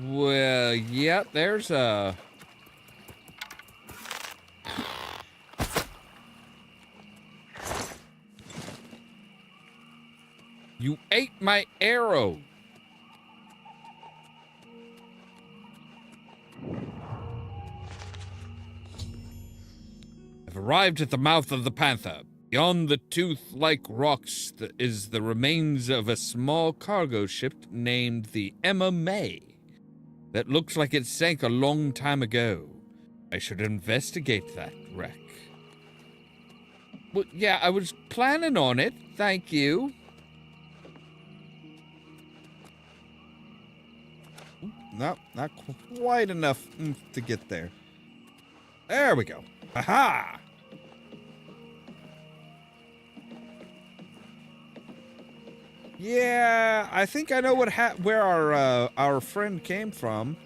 Well, yeah, there's a... You ate my arrow. I've arrived at the mouth of the Panther. Beyond the tooth-like rocks is the remains of a small cargo ship named the Emma May. That looks like it sank a long time ago. I should investigate that wreck. Well, yeah, I was planning on it. Thank you. No, not quite enough to get there. There we go. Aha! Yeah, I think I know where our friend came from.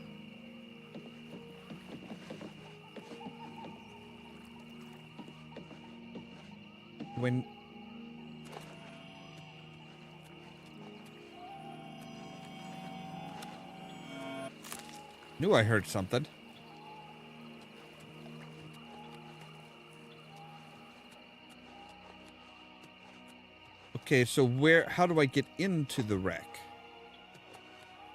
When knew I heard something. Okay, so how do I get into the wreck?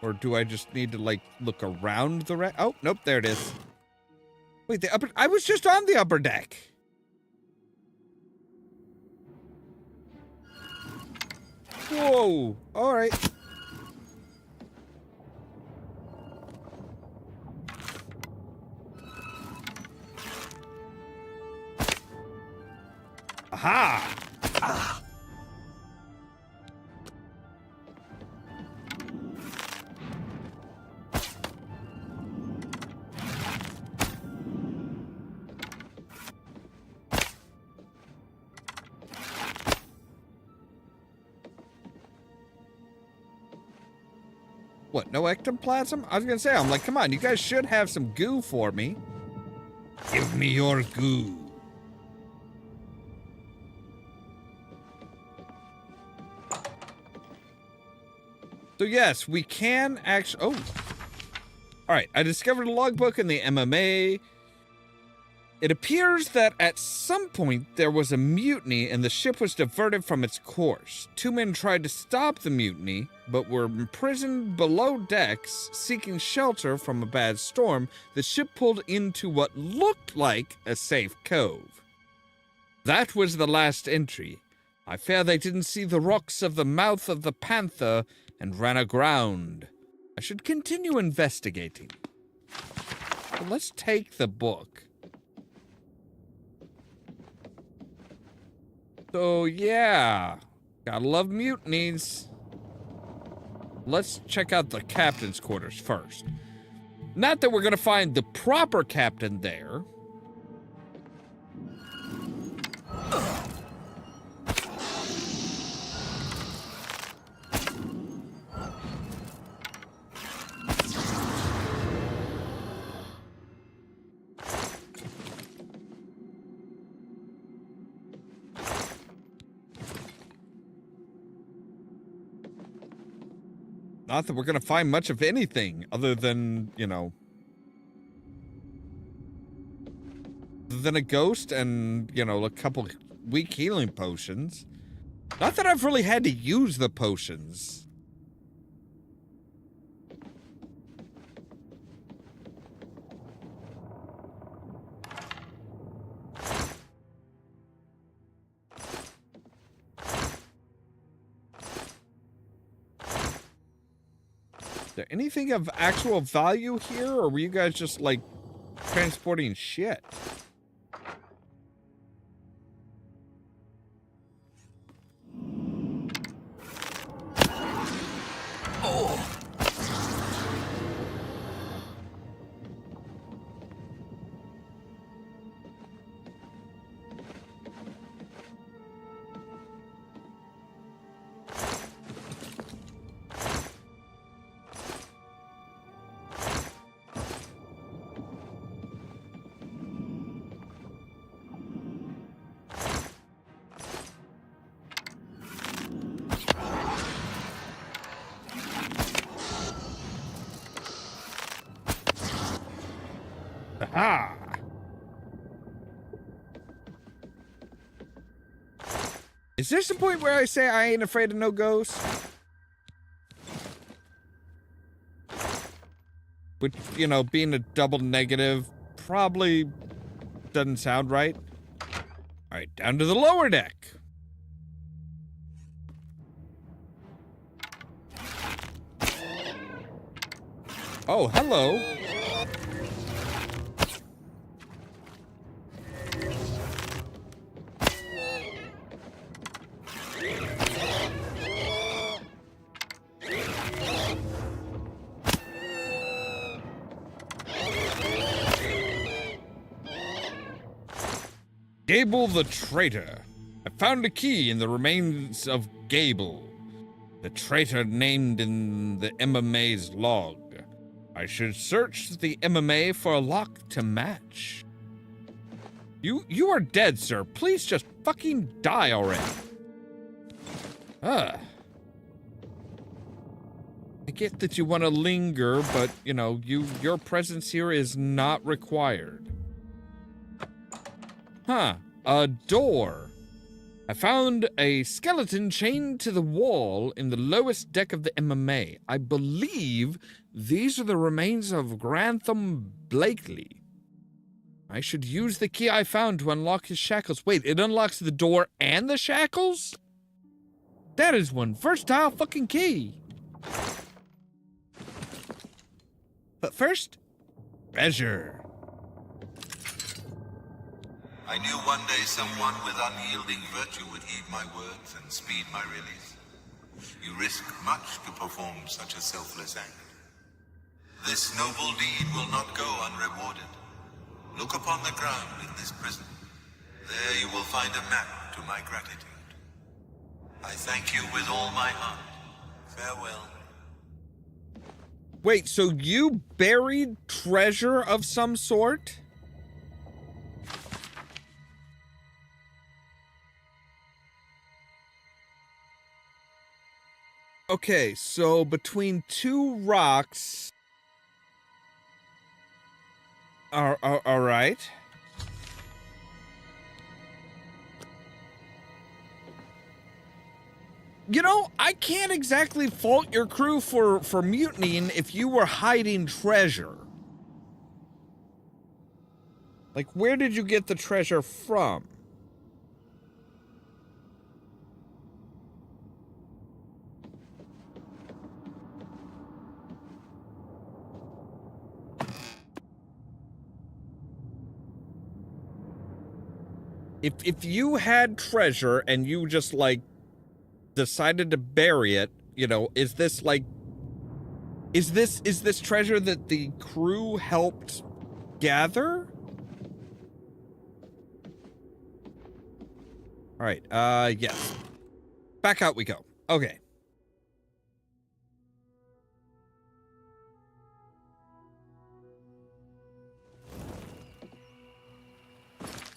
Or do I just need to, like, look around the wreck? Oh, nope, there it is. Wait, I was just on the upper deck. Whoa, all right. Aha! Ah. What, no ectoplasm? I was gonna say, I'm like, come on, you guys should have some goo for me. Give me your goo. So yes, we can actually, oh. All right, I discovered a logbook in the MMA. It appears that at some point there was a mutiny and the ship was diverted from its course. 2 men tried to stop the mutiny, but were imprisoned below decks, seeking shelter from a bad storm. The ship pulled into what looked like a safe cove. That was the last entry. I fear they didn't see the rocks of the mouth of the panther and ran aground. I should continue investigating. But let's take the book. So, yeah. Gotta love mutinies. Let's check out the captain's quarters first. Not that we're gonna find the proper captain there. Not that we're gonna find much of anything other than, you know, than a ghost and, you know, a couple weak healing potions. Not that I've really had to use the potions. Is there anything of actual value here, or were you guys just, like, transporting shit? Aha! Is this the point where I say I ain't afraid of no ghosts? Which, you know, being a double negative probably doesn't sound right. Alright, down to the lower deck. Oh, hello. Gable the traitor. I found a key in the remains of Gable, the traitor named in the MMA's log. I should search the MMA for a lock to match. You are dead, sir. Please just fucking die already. I get that you want to linger, but, you know, your presence here is not required. Huh. A door. I found a skeleton chained to the wall in the lowest deck of the MMA. I believe these are the remains of Grantham Blakely. I should use the key I found to unlock his shackles. Wait, it unlocks the door and the shackles? That is one versatile fucking key. But first, treasure. I knew one day someone with unyielding virtue would heed my words and speed my release. You risk much to perform such a selfless act. This noble deed will not go unrewarded. Look upon the ground in this prison. There you will find a map to my gratitude. I thank you with all my heart. Farewell. Wait, so you buried treasure of some sort? Okay, so between two rocks... All right. You know, I can't exactly fault your crew for mutinying if you were hiding treasure. Like, where did you get the treasure from? If you had treasure and you just, like, decided to bury it, you know, is this treasure that the crew helped gather? All right, yes. Back out we go. Okay.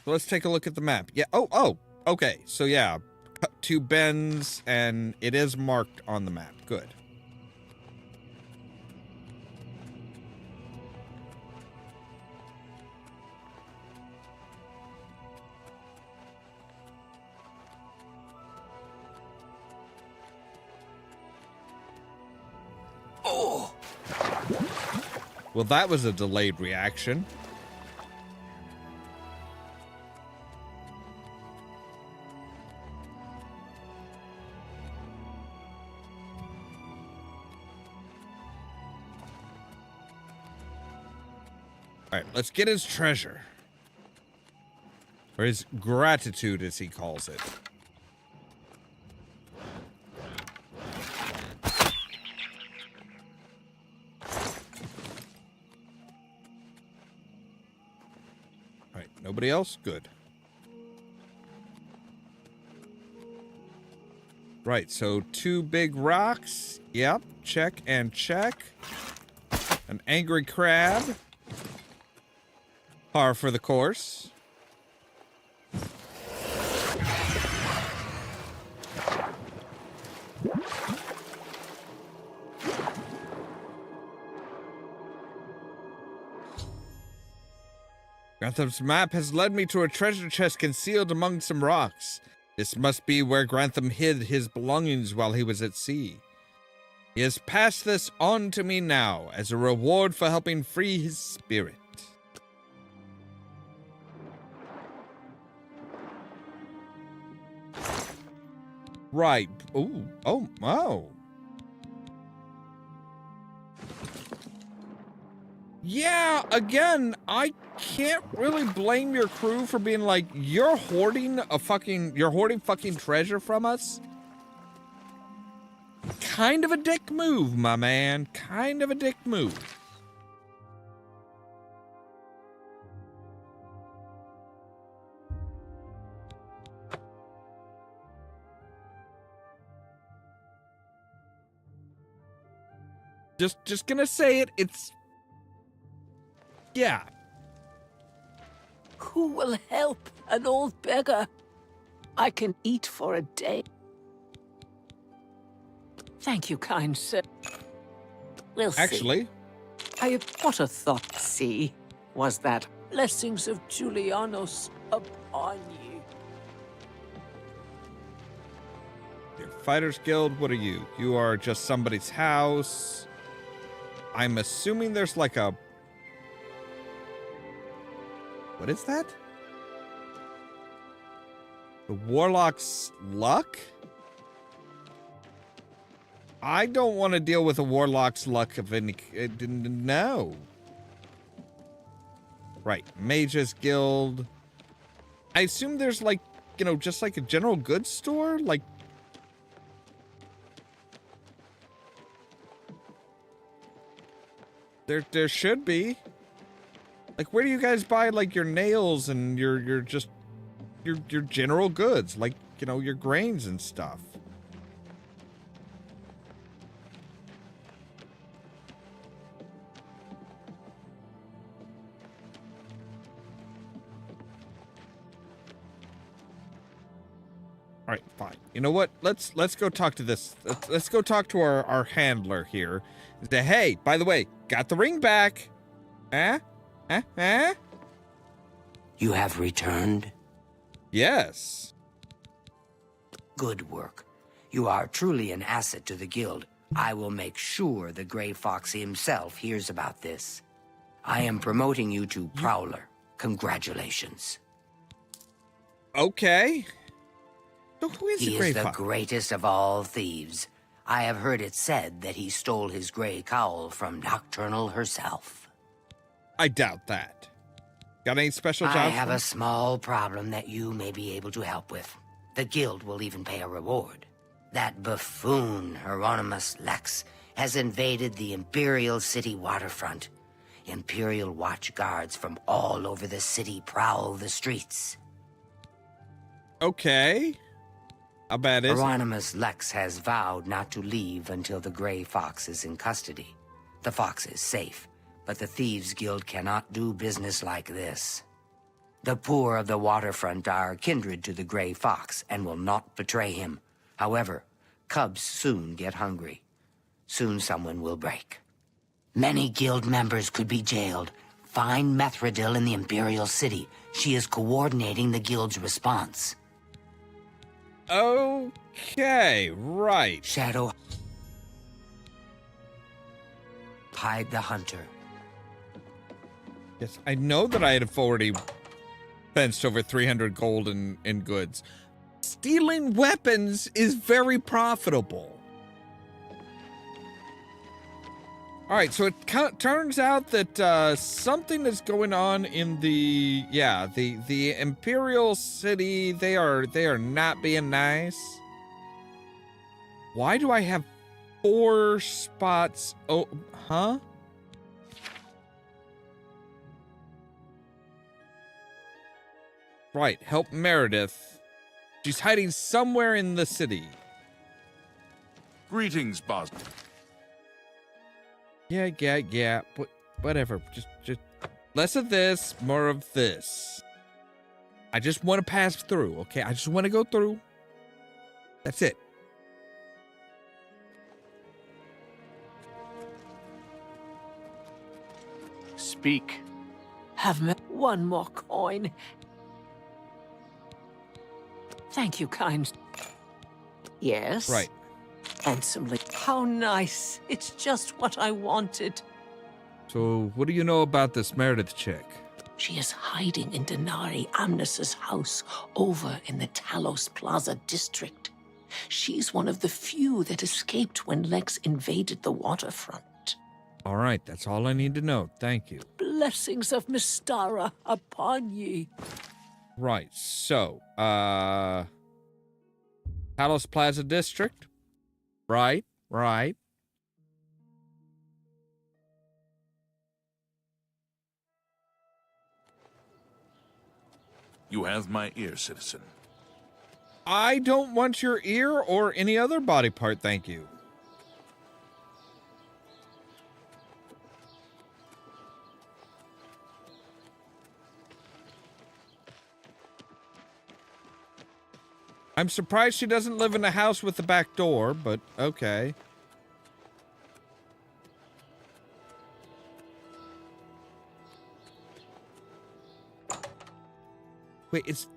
So let's take a look at the map. Yeah, oh, okay. So yeah, two bends, and it is marked on the map. Good. Oh! Well, that was a delayed reaction. All right, let's get his treasure. Or his gratitude, as he calls it. All right, nobody else? Good. Right, so two big rocks. Yep, check and check. An angry crab. Par for the course. Grantham's map has led me to a treasure chest concealed among some rocks. This must be where Grantham hid his belongings while he was at sea. He has passed this on to me now as a reward for helping free his spirit. Right. Ooh. Oh, wow. Yeah, again, I can't really blame your crew for being like, you're hoarding fucking treasure from us. Kind of a dick move, my man. Kind of a dick move. Just gonna say it. It's... Yeah. Who will help an old beggar? I can eat for a day. Thank you, kind sir. We'll see. Actually... What a thought. See, was that blessings of Julianos upon you. Your Fighters Guild, what are you? You are just somebody's house. I'm assuming there's like a... What is that? The Warlock's Luck? I don't want to deal with a Warlock's Luck of any... No. Right. Mage's Guild. I assume there's like, you know, just like a general goods store? Like... There should be. Like, where do you guys buy, like, your nails and your general goods? Like, you know, your grains and stuff. All right, fine. You know what? Let's go talk to this. Let's go talk to our handler here. Say, hey, by the way, got the ring back. Huh? Huh? You have returned? Yes. Good work. You are truly an asset to the guild. I will make sure the Grey Fox himself hears about this. I am promoting you to Prowler. Congratulations. Okay. So who is He the Grey is the Fox? greatest of all thieves. I have heard it said that he stole his gray cowl from Nocturnal herself. I doubt that. Got any special jobs? I have a small problem that you may be able to help with. The guild will even pay a reward. That buffoon, Hieronymus Lex, has invaded the Imperial City waterfront. Imperial watch guards from all over the city prowl the streets. Okay. How bad is it? Hieronymus Lex has vowed not to leave until the Grey Fox is in custody. The fox is safe, but the Thieves Guild cannot do business like this. The poor of the waterfront are kindred to the Grey Fox and will not betray him. However, cubs soon get hungry. Soon someone will break. Many guild members could be jailed. Find Methridil in the Imperial City. She is coordinating the guild's response. Okay, right. Shadow. Hide the hunter. Yes, I know that I had already fenced over 300 gold in goods. Stealing weapons is very profitable. All right, so it turns out that something is going on in the Imperial City. They are not being nice. Why do I have 4 spots? Oh, huh? Right, help Meredith. She's hiding somewhere in the city. Greetings, boss. Yeah. But whatever. Just less of this, more of this. I just want to pass through, okay? I just want to go through. That's it. Speak. Have one more coin. Thank you, kind. Yes? Right. Handsomely. How nice. It's just what I wanted. So, what do you know about this Meredith chick? She is hiding in Denari Amnes's house over in the Talos Plaza district. She's one of the few that escaped when Lex invaded the waterfront. All right, that's all I need to know. Thank you. Blessings of Mystara upon ye. Right, so, Talos Plaza District? Right. You have my ear, citizen. I don't want your ear or any other body part, thank you. I'm surprised she doesn't live in a house with the back door, but okay. Wait, it's...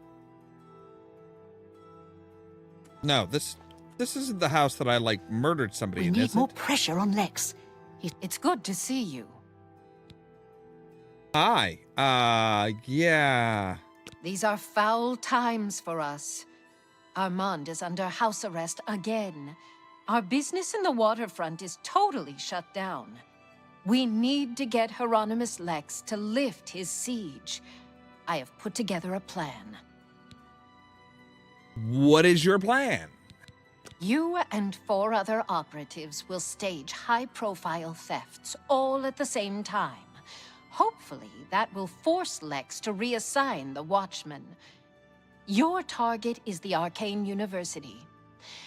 No, this isn't the house that I, like, murdered somebody We in, need is more it? pressure on Lex. It's good to see you. Hi. Yeah. These are foul times for us. Armand is under house arrest again. Our business in the waterfront is totally shut down. We need to get Hieronymus Lex to lift his siege. I have put together a plan. What is your plan? You and 4 other operatives will stage high-profile thefts all at the same time. Hopefully, that will force Lex to reassign the Watchmen. Your target is the Arcane University.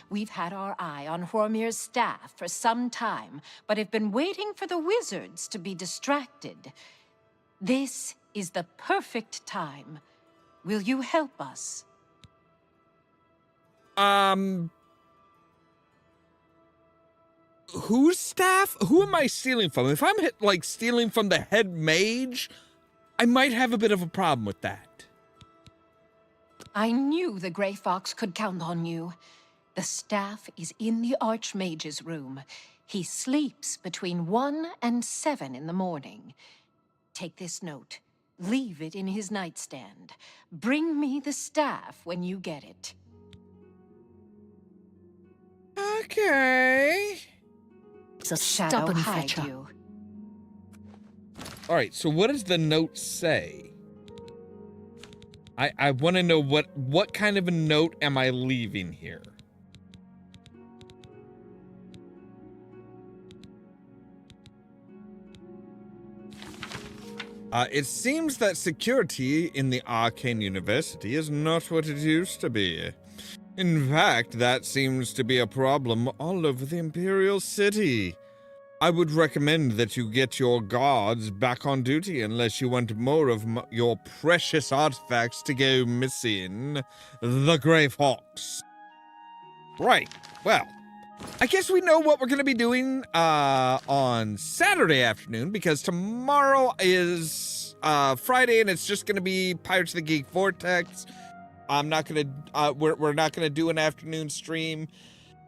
We've had our eye on Hormir's staff for some time, but have been waiting for the wizards to be distracted. This is the perfect time. Will you help us? Whose staff? Who am I stealing from? If I'm stealing from the head mage, I might have a bit of a problem with that. I knew the Grey Fox could count on you. The staff is in the Archmage's room. He sleeps between 1 and 7 in the morning. Take this note. Leave it in his nightstand. Bring me the staff when you get it. Okay. The shadow hide you. All right, so what does the note say? I want to know what kind of a note am I leaving here? It seems that security in the Arcane University is not what it used to be. In fact, that seems to be a problem all over the Imperial City. I would recommend that you get your guards back on duty unless you want more of your precious artifacts to go missing. The Grey Fox. Right, well, I guess we know what we're going to be doing on Saturday afternoon, because tomorrow is Friday and it's just going to be Pirates of the Geek Vortex. I'm not going to, we're not going to do an afternoon stream.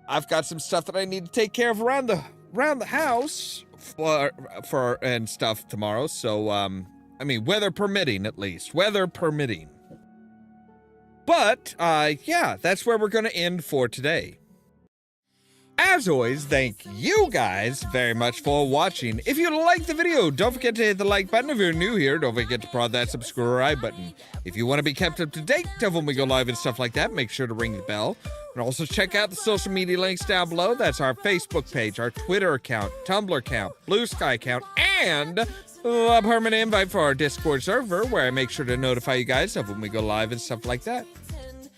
I've got some stuff that I need to take care of around the house for and stuff tomorrow. So, I mean, weather permitting, at least. Weather permitting. But, yeah, that's where we're going to end for today. As always, thank you guys very much for watching. If you liked the video, don't forget to hit the like button. If you're new here, don't forget to prod that subscribe button. If you want to be kept up to date of when we go live and stuff like that, make sure to ring the bell. And also check out the social media links down below. That's our Facebook page, our Twitter account, Tumblr account, Blue Sky account, and a permanent invite for our Discord server, where I make sure to notify you guys of when we go live and stuff like that.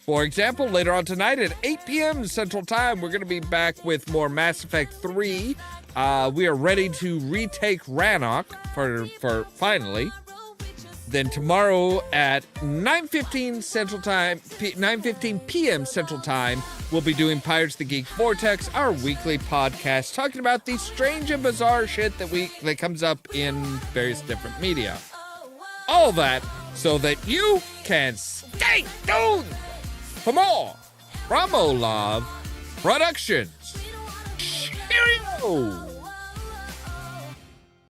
For example, later on tonight at 8 p.m. Central Time, we're going to be back with more Mass Effect 3. We are ready to retake Rannoch for finally. Then tomorrow at 9:15 Central Time, 9:15 p.m. Central Time, we'll be doing Pirates of the Geek Vortex, our weekly podcast, talking about the strange and bizarre shit that comes up in various different media. All that so that you can stay tuned for more from Ollamh Productions. Cheerio!